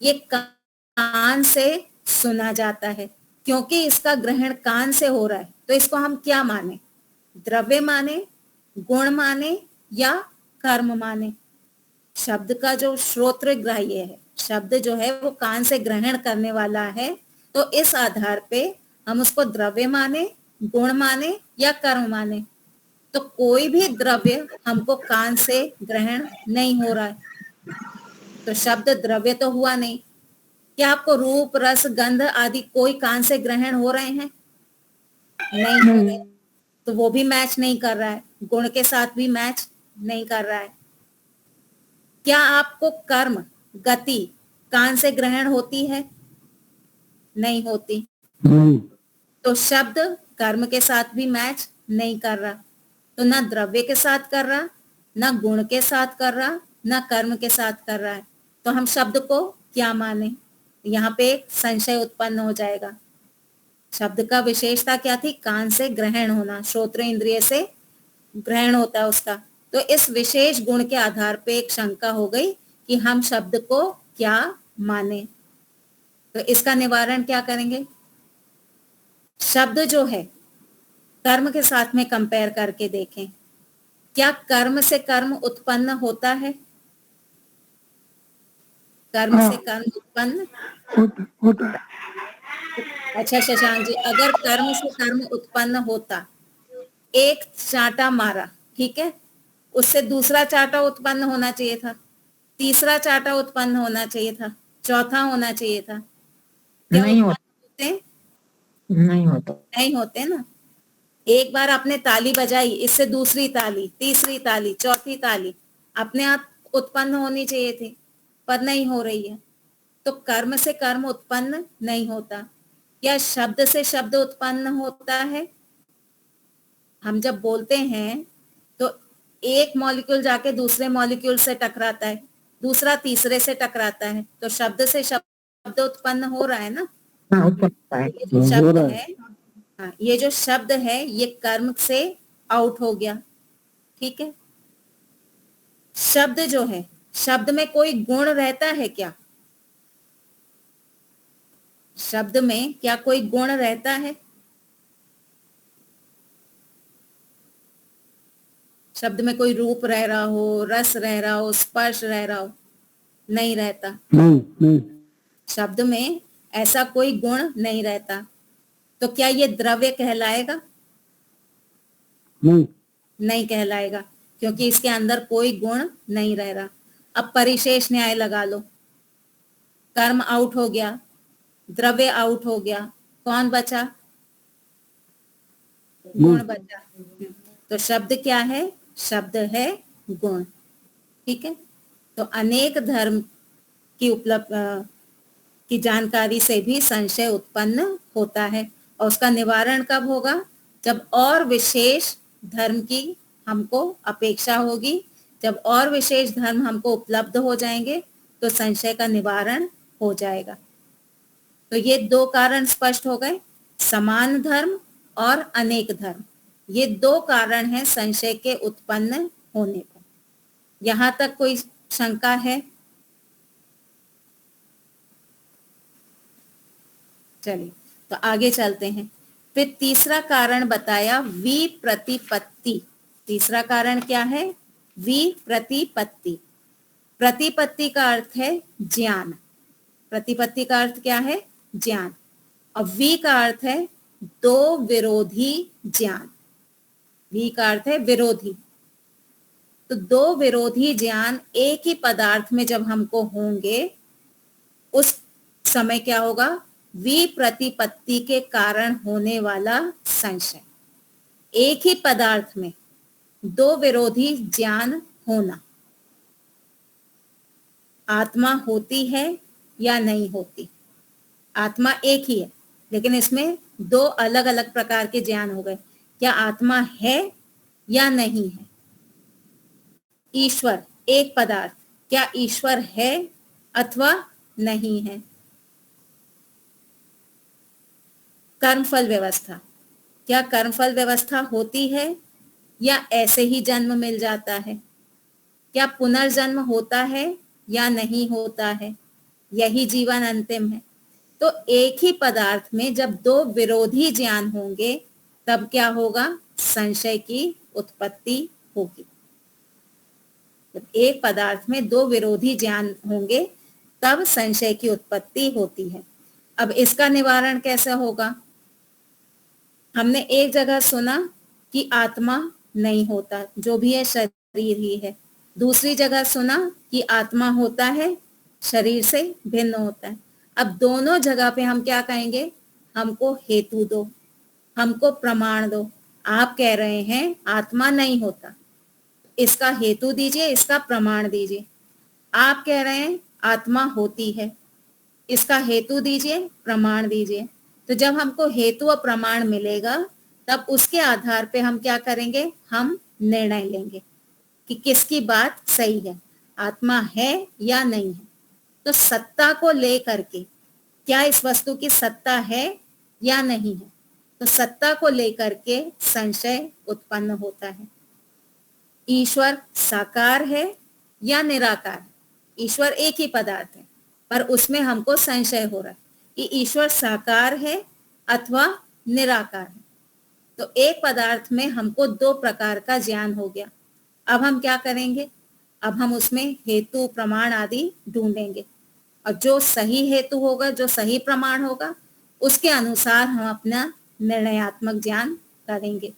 ये कान से सुना जाता है। क्योंकि इसका ग्रहण कान से हो रहा है तो इसको हम क्या माने? द्रव्य माने, गुण माने या कर्म माने? शब्द का जो श्रोत्र ग्राह्य है, शब्द जो है वो कान से ग्रहण करने वाला है, तो इस आधार पे हम उसको द्रव्य माने, गुण माने या कर्म माने। तो कोई भी द्रव्य हमको कान से ग्रहण नहीं हो रहा है, तो शब्द द्रव्य तो हुआ नहीं। क्या आपको रूप, रस, गंध आदि कोई कान से ग्रहण हो रहे हैं? नहीं हो रहे, तो वो भी मैच नहीं कर रहा है। गुण के साथ भी मैच नहीं कर रहा है। क्या आपको कर्म, गति कान से ग्रहण होती है? नहीं होती। तो शब्द कर्म के साथ भी मैच नहीं कर रहा, तो ना द्रव्य के साथ कर रहा, ना गुण के साथ कर रहा, ना कर्म के साथ कर रहा है। तो हम शब्द को क्या माने? यहाँ पे एक संशय उत्पन्न हो जाएगा। शब्द का विशेषता क्या थी? कान से ग्रहण होना, श्रोत्र इंद्रिय से ग्रहण होता है उसका। तो इस विशेष गुण के आधार पे एक शंका हो गई कि हम शब्द को क्या माने। तो इसका निवारण क्या करेंगे? शब्द जो है कर्म के साथ में कंपेयर करके देखें। क्या कर्म से कर्म उत्पन्न होता है? कर्म से कर्म उत्पन्न होता है। अच्छा शशांक जी, अगर कर्म से कर्म उत्पन्न होता, एक चांटा मारा, ठीक है, उससे दूसरा चांटा उत्पन्न होना चाहिए था, तीसरा चांटा उत्पन्न होना चाहिए था, चौथा होना चाहिए था। क्या नहीं उत्पन्न होते? नहीं होता। नहीं होते ना। एक बार आपने ताली बजाई, इससे दूसरी ताली, तीसरी ताली, चौथी ताली अपने आप उत्पन्न होनी चाहिए थी, पर नहीं हो रही है। तो कर्म से कर्म उत्पन्न नहीं होता। या शब्द से शब्द उत्पन्न होता है? हम जब बोलते हैं तो एक मॉलिक्यूल जाके दूसरे मॉलिक्यूल से टकराता है, दूसरा तीसरे से टकराता है, तो शब्द से शब्द उत्पन्न हो रहा है ना। हाँ, उत्पन्न होता है। ये जो शब्द है, हाँ, ये जो शब्द है ये कर्म से आउट हो गया। ठीक है, शब्द जो है, शब्द में कोई गुण रहता है क्या? शब्द में क्या कोई गुण रहता है? शब्द में कोई रूप रह रहा हो, रस रह रहा हो, स्पर्श रह रहा हो? नहीं रहता। नहीं। शब्द में ऐसा कोई गुण नहीं रहता। तो क्या ये द्रव्य कहलाएगा? नहीं कहलाएगा, क्योंकि इसके अंदर कोई गुण नहीं रह रहा। अब परिशेष न्याय लगा लो। कर्म आउट हो गया, द्रव्य आउट हो गया, कौन बचा? गुण बचा। तो शब्द क्या है? शब्द है गुण। ठीक है, तो अनेक धर्म की की जानकारी से भी संशय उत्पन्न होता है, और उसका निवारण कब होगा? जब और विशेष धर्म की हमको अपेक्षा होगी, जब और विशेष धर्म हमको उपलब्ध हो जाएंगे तो संशय का निवारण हो जाएगा। तो ये दो कारण स्पष्ट हो गए, समान धर्म और अनेक धर्म। ये दो कारण हैं संशय के उत्पन्न होने को। यहां तक कोई शंका है? चलिए तो आगे चलते हैं। फिर तीसरा कारण बताया विप्रतिपत्ति। तीसरा कारण क्या है? विप्रतिपत्ति। प्रतिपत्ति का अर्थ है ज्ञान। प्रतिपत्ति का अर्थ क्या है? ज्ञान। और वी का अर्थ है दो विरोधी ज्ञान। वी का अर्थ है विरोधी। तो दो विरोधी ज्ञान एक ही पदार्थ में जब हमको होंगे उस समय क्या होगा? विप्रतिपत्ति के कारण होने वाला संशय। एक ही पदार्थ में दो विरोधी ज्ञान होना। आत्मा होती है या नहीं होती? आत्मा एक ही है, लेकिन इसमें दो अलग अलग प्रकार के ज्ञान हो गए। क्या आत्मा है या नहीं है? ईश्वर एक पदार्थ, क्या ईश्वर है अथवा नहीं है? कर्मफल व्यवस्था, क्या कर्मफल व्यवस्था होती है या ऐसे ही जन्म मिल जाता है? क्या पुनर्जन्म होता है या नहीं होता है? यही जीवन अंतिम है। तो एक ही पदार्थ में जब दो विरोधी ज्ञान होंगे तब क्या होगा? संशय की उत्पत्ति होगी। जब एक पदार्थ में दो विरोधी ज्ञान होंगे तब संशय की उत्पत्ति होती है। अब इसका निवारण कैसे होगा? हमने एक जगह सुना कि आत्मा नहीं होता, जो भी है शरीर ही है। दूसरी जगह सुना कि आत्मा होता है, शरीर से भिन्न होता है। अब दोनों जगह पे हम क्या कहेंगे? हमको हेतु दो, हमको प्रमाण दो। आप कह रहे हैं आत्मा नहीं होता, इसका हेतु दीजिए, इसका प्रमाण दीजिए। आप कह रहे हैं आत्मा होती है, इसका हेतु दीजिए, प्रमाण दीजिए। तो जब हमको हेतु और प्रमाण मिलेगा तब उसके आधार पे हम क्या करेंगे? हम निर्णय लेंगे कि किसकी बात सही है, आत्मा है या नहीं है। तो सत्ता को लेकर के, क्या इस वस्तु की सत्ता है या नहीं है, तो सत्ता को लेकर के संशय उत्पन्न होता है। ईश्वर साकार है या निराकार है? ईश्वर एक ही पदार्थ है, पर उसमें हमको संशय हो रहा है कि ईश्वर साकार है अथवा निराकार है। तो एक पदार्थ में हमको दो प्रकार का ज्ञान हो गया। अब हम क्या करेंगे? अब हम उसमें हेतु प्रमाण आदि ढूंढेंगे, और जो सही हेतु होगा, जो सही प्रमाण होगा, उसके अनुसार हम अपना निर्णयात्मक ज्ञान करेंगे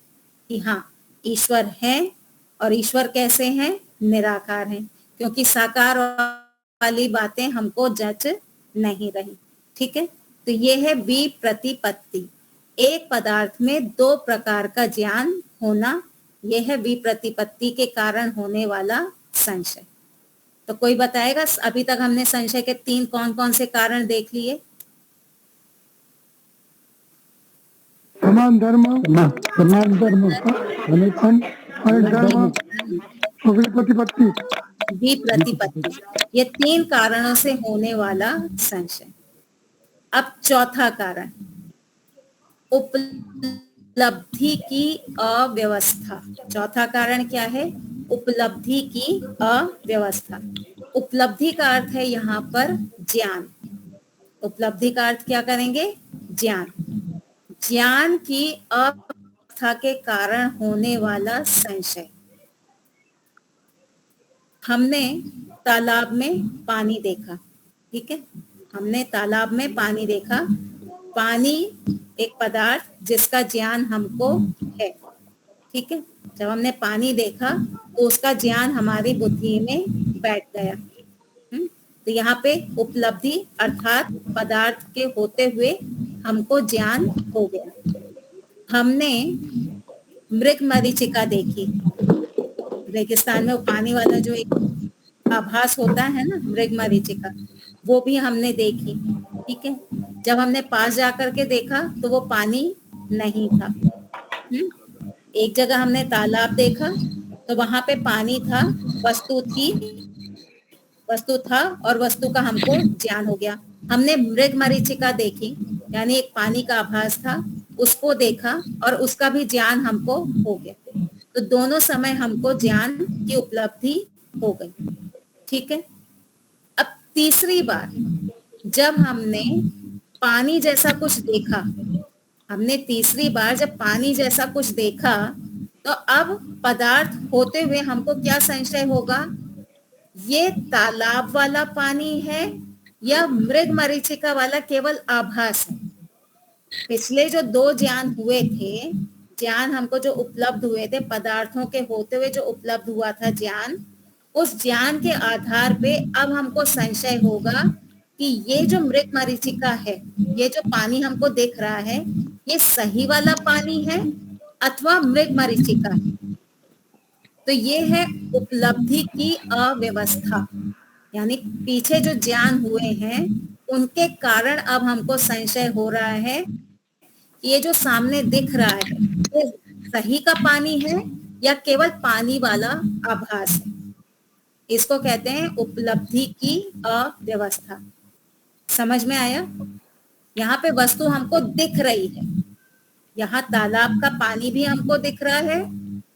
कि हाँ ईश्वर है। और ईश्वर कैसे हैं? निराकार हैं, क्योंकि साकार वाली बातें हमको जच नहीं रही। ठीक है, तो ये है विप्रतिपत्ति। एक पदार्थ में दो प्रकार का ज्ञान होना, यह है विप्रतिपत्ति के कारण होने वाला संशय। तो कोई बताएगा? अभी तक हमने संशय के तीन कौन कौन से कारण देख लिए? समान धर्म, समान धर्म, अनेक धर्म और विप्रतिपत्ति। विप्रतिपत्ति, ये तीन कारणों से होने वाला संशय। अब चौथा कारण, उपलब्धि की अव्यवस्था। चौथा कारण क्या है? उपलब्धि की अव्यवस्था। उपलब्धि का अर्थ है यहाँ पर ज्ञान। उपलब्धि का अर्थ क्या करेंगे? ज्ञान। ज्ञान की अव्यवस्था के कारण होने वाला संशय। हमने तालाब में पानी देखा, ठीक है, हमने तालाब में पानी देखा। पानी एक पदार्थ जिसका ज्ञान हमको है, ठीक है। जब हमने पानी देखा तो उसका ज्ञान हमारी बुद्धि में बैठ गया। तो यहाँ पे उपलब्धि अर्थात पदार्थ के होते हुए हमको ज्ञान हो गया। हमने मृग मरीचिका देखी, रेगिस्तान में वो पानी वाला जो एक आभास होता है ना, मृग मरीचिका, वो भी हमने देखी, ठीक है। जब हमने पास जाकर के देखा तो वो पानी नहीं था। एक जगह हमने तालाब देखा तो वहां पे पानी था, वस्तु था और वस्तु का हमको ज्ञान हो गया। हमने मृग मरीचिका देखी, यानी एक पानी का आभास था, उसको देखा और उसका भी ज्ञान हमको हो गया। तो दोनों समय हमको ज्ञान की उपलब्धि हो गई। ठीक है। अब तीसरी बार जब हमने पानी जैसा कुछ देखा, हमने तीसरी बार जब पानी जैसा कुछ देखा, तो अब पदार्थ होते हुए हमको क्या संशय होगा, ये तालाब वाला पानी है या मृग मरीचिका वाला केवल आभास है। पिछले जो दो ज्ञान हुए थे, ज्ञान हमको जो उपलब्ध हुए थे, पदार्थों के होते हुए जो उपलब्ध हुआ था ज्ञान, उस ज्ञान के आधार पे अब हमको संशय होगा कि ये जो मृग मरीचिका है, ये जो पानी हमको दिख रहा है, ये सही वाला पानी है अथवा मृग मरीचिका है। तो ये है उपलब्धि की अव्यवस्था, यानी पीछे जो ज्ञान हुए हैं उनके कारण अब हमको संशय हो रहा है कि ये जो सामने दिख रहा है ये सही का पानी है या केवल पानी वाला आभास है। इसको कहते हैं उपलब्धि की अव्यवस्था। समझ में आया? यहाँ पे वस्तु हमको दिख रही है, यहाँ तालाब का पानी भी हमको दिख रहा है,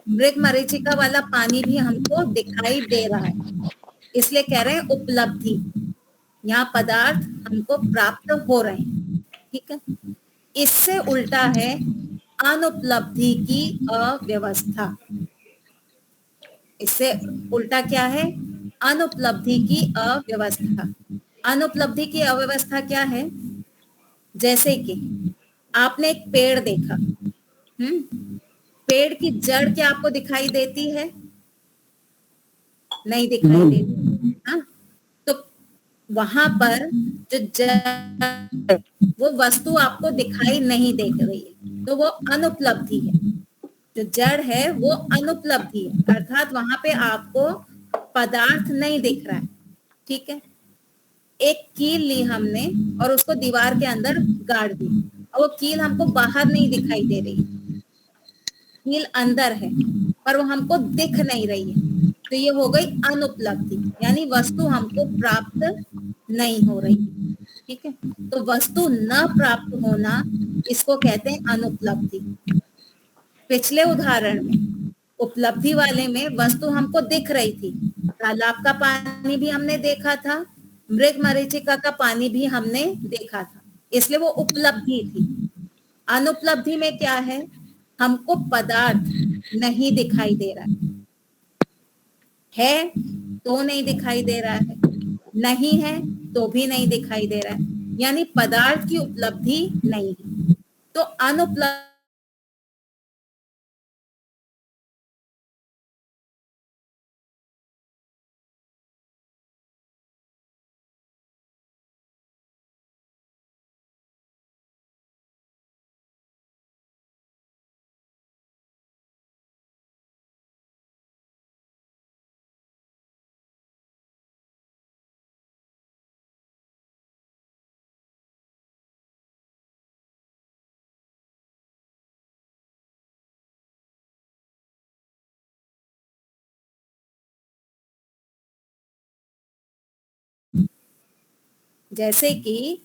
मृग मरीचिका वाला पानी भी हमको दिखाई दे रहा है, इसलिए कह रहे हैं उपलब्धि। यहाँ पदार्थ हमको प्राप्त हो रहे हैं। ठीक है। इससे उल्टा है अनुपलब्धि की अव्यवस्था। इससे उल्टा क्या है? अनुपलब्धि की अव्यवस्था। अनुपलब्धि की अव्यवस्था क्या है? जैसे कि आपने एक पेड़ देखा, पेड़ की जड़ क्या आपको दिखाई देती है? नहीं दिखाई देती। हाँ, तो वहां पर जो जड़, वो वस्तु आपको दिखाई नहीं दे रही है, तो वो अनुपलब्धि है। जो जड़ है वो अनुपलब्धि है, अर्थात वहां पे आपको पदार्थ नहीं दिख रहा है। ठीक है। एक कील ली हमने और उसको दीवार के अंदर गाड़ दी, और वो कील हमको बाहर नहीं दिखाई दे रही, कील अंदर है पर वो हमको दिख नहीं रही है, तो ये हो गई अनुपलब्धि, यानी वस्तु हमको प्राप्त नहीं हो रही। ठीक है। तो वस्तु न प्राप्त होना, इसको कहते हैं अनुपलब्धि। पिछले उदाहरण में, उपलब्धि वाले में वस्तु हमको दिख रही थी, तालाब का पानी भी हमने देखा था, मृग मरीचिका का पानी भी हमने देखा था, इसलिए वो उपलब्धि थी। अनुपलब्धि में क्या है? हमको पदार्थ नहीं दिखाई दे रहा है तो नहीं दिखाई दे रहा है, नहीं है तो भी नहीं दिखाई दे रहा है, यानी पदार्थ की उपलब्धि नहीं है। तो अनुपलब्ध जैसे कि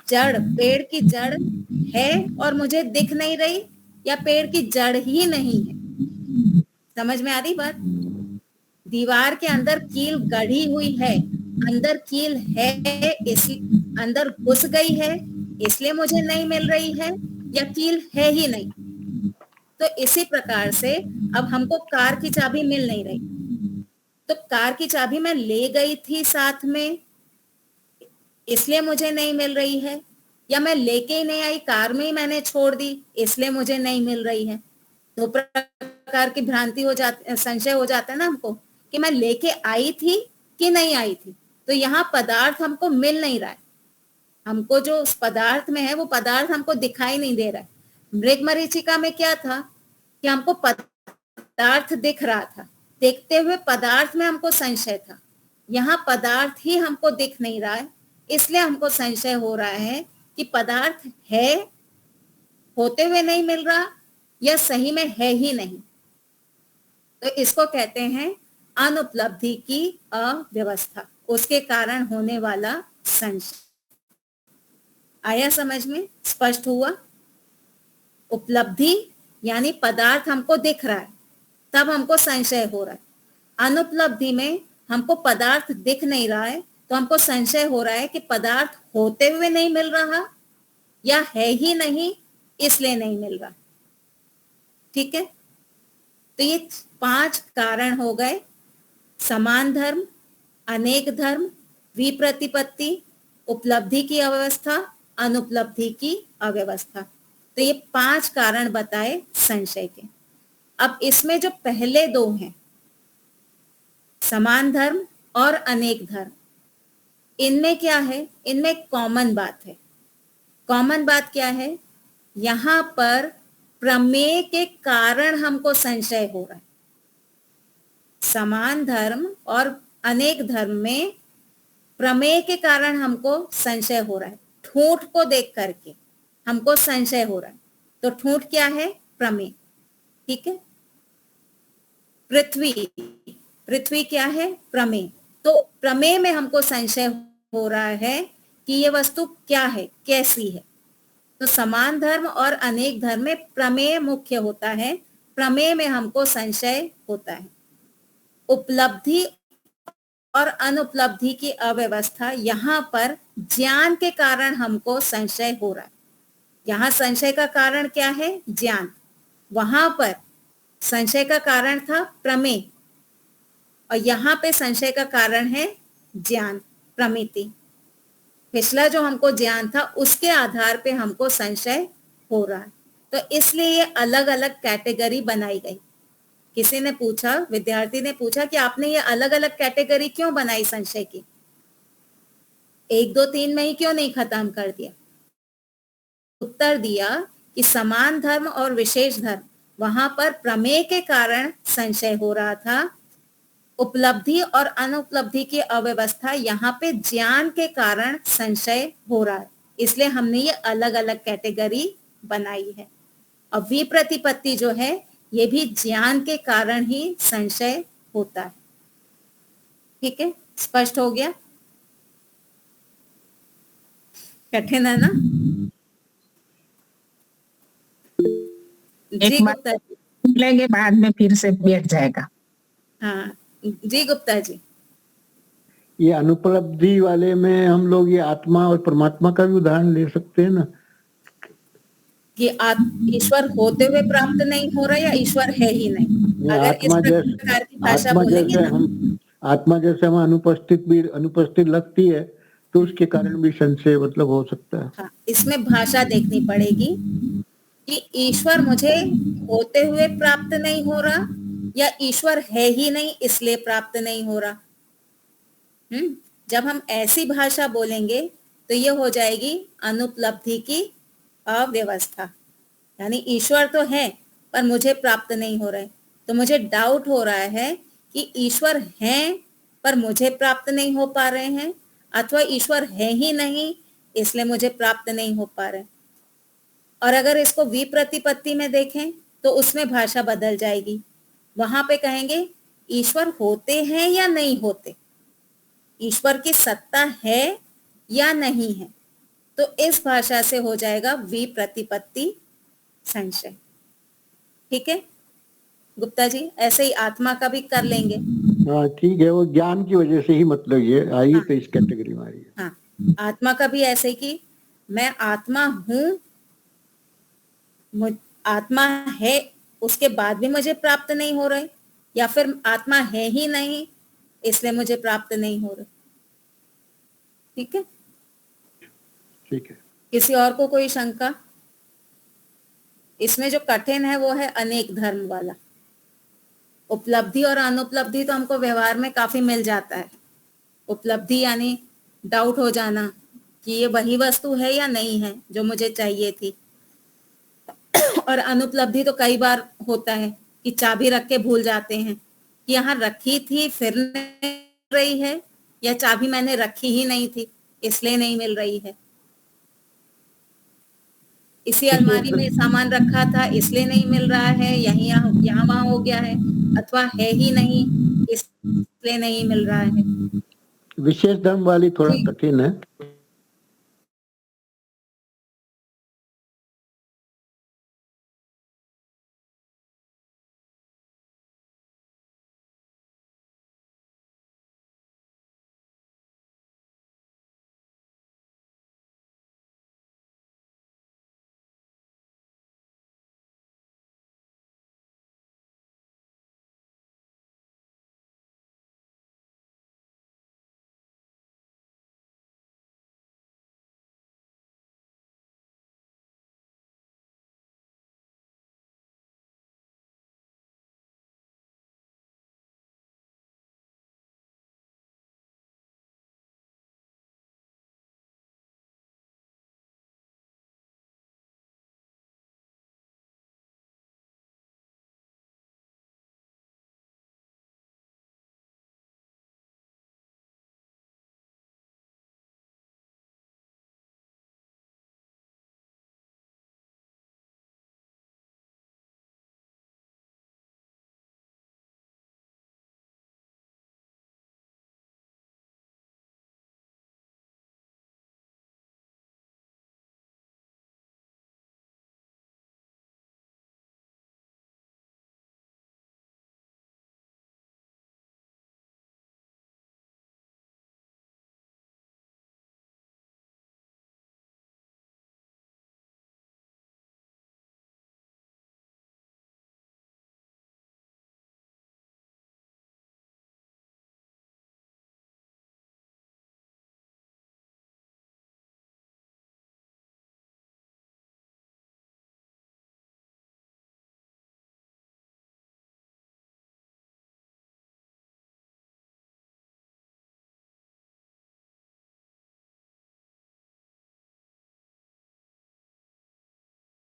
जड़, पेड़ की जड़ है और मुझे दिख नहीं रही, या पेड़ की जड़ ही नहीं है। समझ में आ रही बात? दीवार के अंदर कील गढ़ी हुई है, अंदर कील है, इस अंदर घुस गई है इसलिए मुझे नहीं मिल रही है, या कील है ही नहीं। तो इसी प्रकार से अब हमको कार की चाबी मिल नहीं रही, तो कार की चाबी मैं ले गई थी साथ में इसलिए मुझे नहीं मिल रही है, या मैं लेके ही नहीं आई, कार में ही मैंने छोड़ दी इसलिए मुझे नहीं मिल रही है। दो प्रकार की भ्रांति हो जाती, संशय हो जाता है ना हमको कि मैं लेके आई थी कि नहीं आई थी। तो यहाँ पदार्थ हमको मिल नहीं रहा है, हमको जो उस पदार्थ में है वो पदार्थ हमको दिखाई नहीं दे रहा है। मृग मरीचिका में क्या था कि हमको पदार्थ दिख रहा था, देखते हुए पदार्थ में हमको संशय था। यहाँ पदार्थ ही हमको दिख नहीं रहा है, इसलिए हमको संशय हो रहा है कि पदार्थ है होते हुए नहीं मिल रहा, या सही में है ही नहीं, तो इसको कहते हैं अनुपलब्धि की अव्यवस्था, उसके कारण होने वाला संशय। आया समझ में? स्पष्ट हुआ? उपलब्धि यानी पदार्थ हमको दिख रहा है, तब हमको संशय हो रहा है। अनुपलब्धि में हमको पदार्थ दिख नहीं रहा है, तो हमको संशय हो रहा है कि पदार्थ होते हुए नहीं मिल रहा या है ही नहीं, इसलिए नहीं मिल रहा। ठीक है, तो ये 5 कारण हो गए: समान धर्म, अनेक धर्म, विप्रतिपत्ति, उपलब्धि की अव्यवस्था, अनुपलब्धि की अव्यवस्था। तो ये 5 कारण बताए संशय के। अब इसमें जो पहले 2 हैं, समान धर्म और अनेक धर्म, इनमें क्या है? इनमें कॉमन बात है। कॉमन बात क्या है? यहां पर प्रमेय के कारण हमको संशय हो रहा है। समान धर्म और अनेक धर्म में प्रमेय के कारण हमको संशय हो रहा है। ठूंठ को देख करके हमको संशय हो रहा है, तो ठूंठ क्या है? प्रमेय। ठीक है, पृथ्वी, पृथ्वी क्या है? प्रमेय। तो प्रमेय में हमको संशय हो रहा है कि ये वस्तु क्या है, कैसी है। तो समान धर्म और अनेक धर्म में प्रमेय मुख्य होता है, प्रमेय में हमको संशय होता है। उपलब्धि और अनुपलब्धि की अव्यवस्था, यहाँ पर ज्ञान के कारण हमको संशय हो रहा है। यहाँ संशय का कारण क्या है? ज्ञान। वहां पर संशय का कारण था प्रमेय, और यहाँ पे संशय का कारण है ज्ञान, प्रमिति। पिछला जो हमको ज्ञान था उसके आधार पे हमको संशय हो रहा है, तो इसलिए ये अलग अलग कैटेगरी बनाई गई। किसी ने पूछा, विद्यार्थी ने पूछा कि आपने ये अलग अलग कैटेगरी क्यों बनाई संशय की, 1 2 3 में ही क्यों नहीं खत्म कर दिया? उत्तर दिया कि समान धर्म और विशेष धर्म, वहां पर प्रमेय के कारण संशय हो रहा था। उपलब्धि और अनुपलब्धि की अव्यवस्था, यहाँ पे ज्ञान के कारण संशय हो रहा है, इसलिए हमने ये अलग अलग कैटेगरी बनाई है। अब विप्रतिपत्ति जो है, ये भी ज्ञान के कारण ही संशय होता है। ठीक है, स्पष्ट हो गया? कठिन है ना? जी गुप्ता जी। लेंगे, बाद में फिर से बैठ जाएगा। हाँ जी गुप्ता जी। ये अनुपलब्धि वाले में हम लोग ये आत्मा और परमात्मा का भी उदाहरण ले सकते हैं ना, कि ईश्वर होते हुए प्राप्त नहीं हो रहा या ईश्वर है ही नहीं? अगर इस प्रकार की भाषा बोलेंगे ना, आत्मा जैसे हम अनुपस्थित लगती है, तो उसके कारण भी संशय मतलब हो सकता है। हाँ, इसमें भाषा देखनी पड़ेगी कि ईश्वर मुझे होते हुए प्राप्त नहीं हो रहा या ईश्वर है ही नहीं इसलिए प्राप्त नहीं हो रहा। जब हम ऐसी भाषा बोलेंगे तो ये हो जाएगी अनुपलब्धि की अव्यवस्था, यानी ईश्वर तो है पर मुझे प्राप्त नहीं हो रहा है, तो मुझे डाउट हो रहा है कि ईश्वर हैं पर मुझे प्राप्त नहीं हो पा रहे हैं, अथवा ईश्वर है ही नहीं इसलिए मुझे प्राप्त नहीं हो पा रहे। और अगर इसको विप्रतिपत्ति में देखें तो उसमें भाषा बदल जाएगी। वहां पे कहेंगे ईश्वर होते हैं या नहीं होते, ईश्वर की सत्ता है या नहीं है, तो इस भाषा से हो जाएगा विप्रतिपत्ति संशय। ठीक है गुप्ता जी, ऐसे ही आत्मा का भी कर लेंगे। हाँ ठीक है, वो ज्ञान की वजह से ही मतलब ये आई। हाँ, तो इस कैटेगरी में आ रही है। हाँ, आत्मा का भी ऐसे कि मैं आत्मा हूं, आत्मा है उसके बाद भी मुझे प्राप्त नहीं हो रहे, या फिर आत्मा है ही नहीं इसलिए मुझे प्राप्त नहीं हो रहे। ठीक है, ठीक है। किसी और को कोई शंका? इसमें जो कठिन है वो है अनेक धर्म वाला। उपलब्धि और अनुपलब्धि तो हमको व्यवहार में काफी मिल जाता है। उपलब्धि यानी डाउट हो जाना कि ये वही वस्तु है या नहीं है जो मुझे चाहिए थी, और अनुपलब्धि तो कई बार होता है कि चाबी रख के भूल जाते हैं कि यहाँ रखी थी फिर नहीं रही है, या चाबी मैंने रखी ही नहीं थी इसलिए नहीं मिल रही है। इसी अलमारी में सामान रखा था इसलिए नहीं मिल रहा है, यहीं यहाँ वहां हो गया है, अथवा है ही नहीं इसलिए नहीं मिल रहा है। विशेष धर्म वाली थोड़ा जी। कठिन है।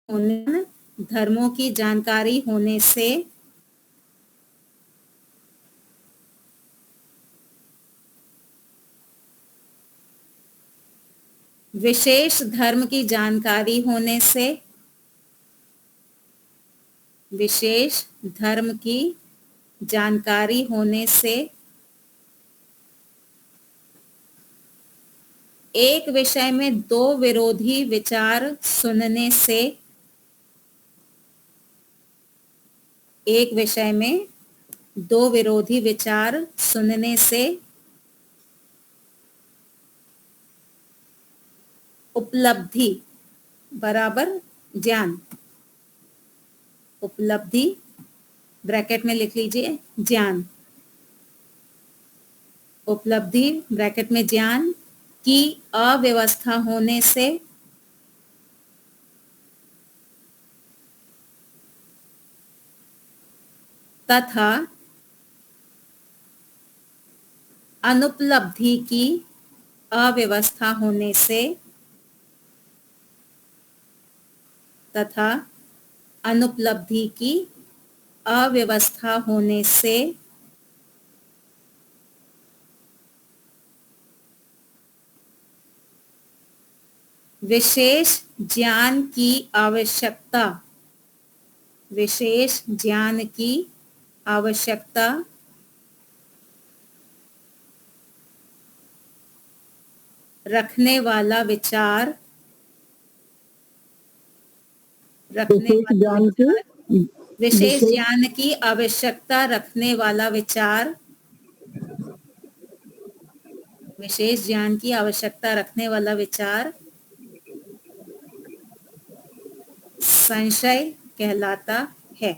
होने धर्मों की जानकारी होने से विशेष धर्म की जानकारी होने से विशेष धर्म की जानकारी होने से एक विषय में दो विरोधी विचार सुनने से एक विषय में दो विरोधी विचार सुनने से उपलब्धि बराबर ज्ञान, उपलब्धि ब्रैकेट में लिख लीजिए ज्ञान, उपलब्धि ब्रैकेट में ज्ञान की अव्यवस्था होने से तथा अनुपलब्धि की अव्यवस्था होने से तथा अनुपलब्धि की अव्यवस्था होने से विशेष ज्ञान की आवश्यकता, विशेष ज्ञान की आवश्यकता रखने वाला विचार, विशेष ज्ञान की आवश्यकता रखने वाला विचार, विशेष ज्ञान की आवश्यकता रखने वाला विचार संशय कहलाता है।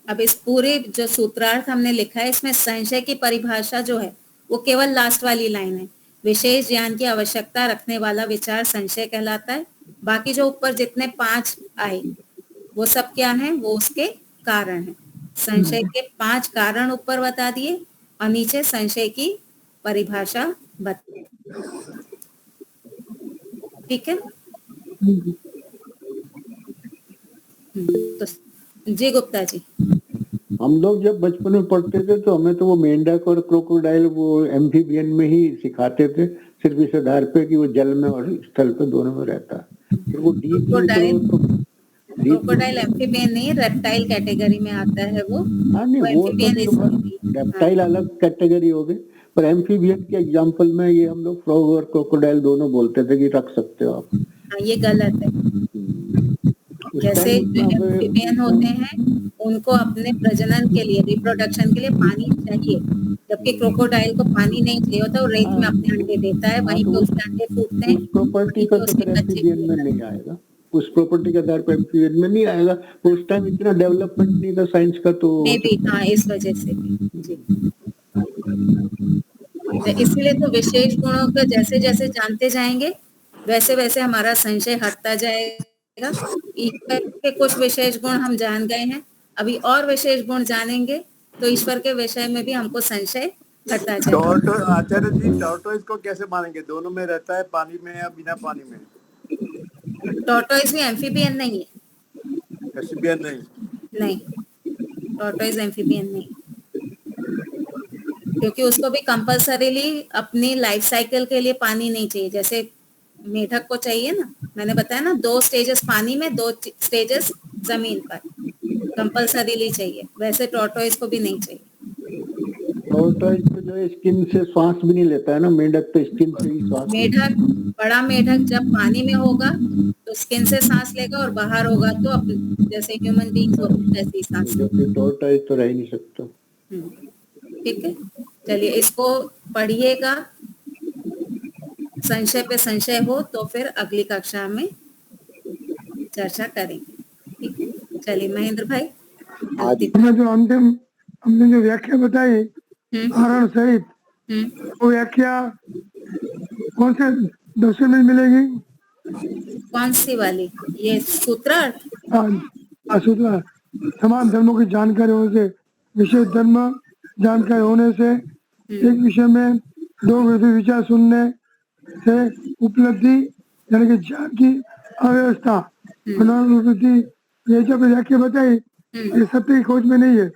अब इस पूरे जो सूत्रार्थ हमने लिखा है इसमें संशय की परिभाषा जो है वो केवल लास्ट वाली लाइन है, विशेष ज्ञान की आवश्यकता रखने वाला विचार संशय कहलाता है। बाकी जो ऊपर जितने 5 आए वो सब क्या है, वो उसके कारण है। संशय के 5 कारण ऊपर बता दिए और नीचे संशय की परिभाषा बता ठीक है। तो जी गुप्ता जी, हम लोग जब बचपन में पढ़ते थे तो हमें तो वो मेंढक और क्रोकोडाइल वो एम्फीबियन में ही सिखाते थे, सिर्फ इस आधार पे कि वो जल में और स्थल पे दोनों में रहता है। फिर वो डीप में क्रोकोडाइल एम्फीबियन नहीं, रेप्टाइल कैटेगरी में आता है वो। हाँ नहीं, वो तो एम्फीबियन रेप्टाइल अलग कैटेगरी हो गई, पर एम्फीबियन के एग्जांपल में ये हम लोग फ्रॉग और क्रोकोडाइल दोनों बोलते थे कि रख सकते हो आप। हाँ, ये गलत है। जैसे जो एम्फीबियन होते हैं उनको अपने प्रजनन के लिए, रिप्रोडक्शन के लिए पानी चाहिए, जबकि क्रोकोडाइल को पानी नहीं चाहिए होता, वो रेत में अपने अंडे देता है, वहीं पे उसके अंडे फूटते हैं, उस प्रॉपर्टी का तो फिर एम्फीबियन में नहीं आएगा, उस प्रॉपर्टी के आधार पर एम्फीबियन में नहीं आएगा। उस टाइम इतना डेवलपमेंट नहीं था साइंस का, तो मे बी हाँ, इस वजह से जी। इसलिए तो विशेष गुणों को जैसे जैसे जानते जाएंगे वैसे वैसे हमारा संशय हटता जाएगा। ईश्वर के कुछ विशेष गुण हम जान गए हैं, अभी और विशेष गुण जानेंगे तो ईश्वर के विषय में भी हमको संशय हटता जाएगा। आचार्य जी, टॉर्टोइज को कैसे मानेंगे? दोनों में रहता है, पानी में या बिना पानी में? टॉर्टोइज भी एम्फीबियन नहीं है। एम्फीबियन नहीं, टॉर्टोइज एम्फीबियन नहीं, क्योंकि उसको भी कंपल्सरीली अपनी लाइफ साइकिल के लिए पानी नहीं चाहिए। जैसे मेढक को चाहिए ना, मैंने बताया ना, 2 स्टेजेस पानी में, 2 स्टेजेस जमीन पर कंपल्सरीली चाहिए, वैसे टॉर्टोइज को भी नहीं चाहिए। टॉर्टोइज तो जो स्किन से श्वास भी नहीं लेता है ना, मेंढक तो स्किन से ही श्वास। मेढक, बड़ा मेढक जब पानी में होगा तो स्किन से सांस लेगा, और बाहर होगा तो जैसे ह्यूमन बीइंग्स होते हैं वैसे ही सांस लेगा। टॉर्टोइज तो रह ही नहीं सकता। ठीक है, चलिए इसको पढ़िएगा, संशय पे संशय हो तो फिर अगली कक्षा में चर्चा करेंगे। ठीक है, चलिए महेंद्र भाई। हमने जो व्याख्या बताई आरण सहित, वो व्याख्या कौन से दर्शन में मिलेगी? कौन सी वाली? ये सूत्रार्थ? सूत्रार्थ। समान धर्मों की जानकारी होने से, विशेष धर्म जानकारी होने से, एक विषय में 2 विचार सुनने से उपलब्धि यानी कि ज्ञान की अव्यवस्था, उपलब्धि, ये जब व्याख्या बताई ये सत्य की खोज में नहीं है।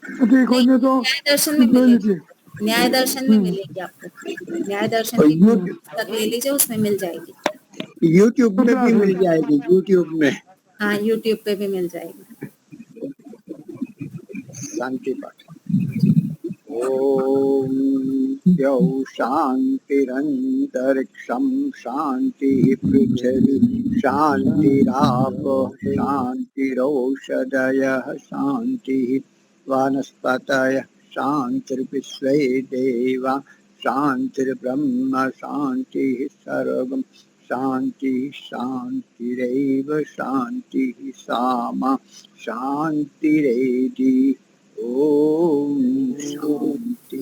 सत्य की खोज में तो न्याय दर्शन में मिलेगी आपको। न्याय दर्शन की पुस्तक ले लीजिए, उसमें मिल जाएगी। यूट्यूब पे भी मिल जाएगी, यूट्यूब में। हाँ, यूट्यूब पे भी मिल जाएगी। शांति पाठ। ओम द्यौ शांतिरंतरिक्षं शांति पृथिवी शांतिराप शांतिरौषधयः शांति वनस्पतयः शांतिर्विश्वे देवा शांतिर्ब्रह्म शांतिः सर्वं शांति शांतिरेव शांतिः सामा शांतिरेधि। ओम शांति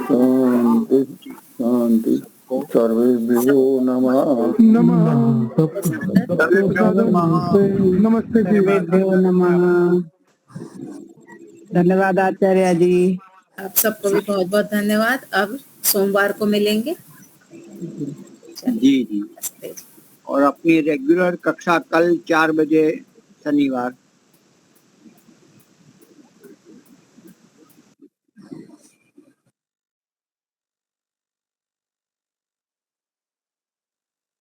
शांति शांति सर्वेभ्यो नमः। नमस्ते जी, नमः। धन्यवाद आचार्य जी। आप सबको भी बहुत बहुत धन्यवाद। अब सोमवार को मिलेंगे। जी जी, और अपनी रेगुलर कक्षा कल 4 बजे शनिवार।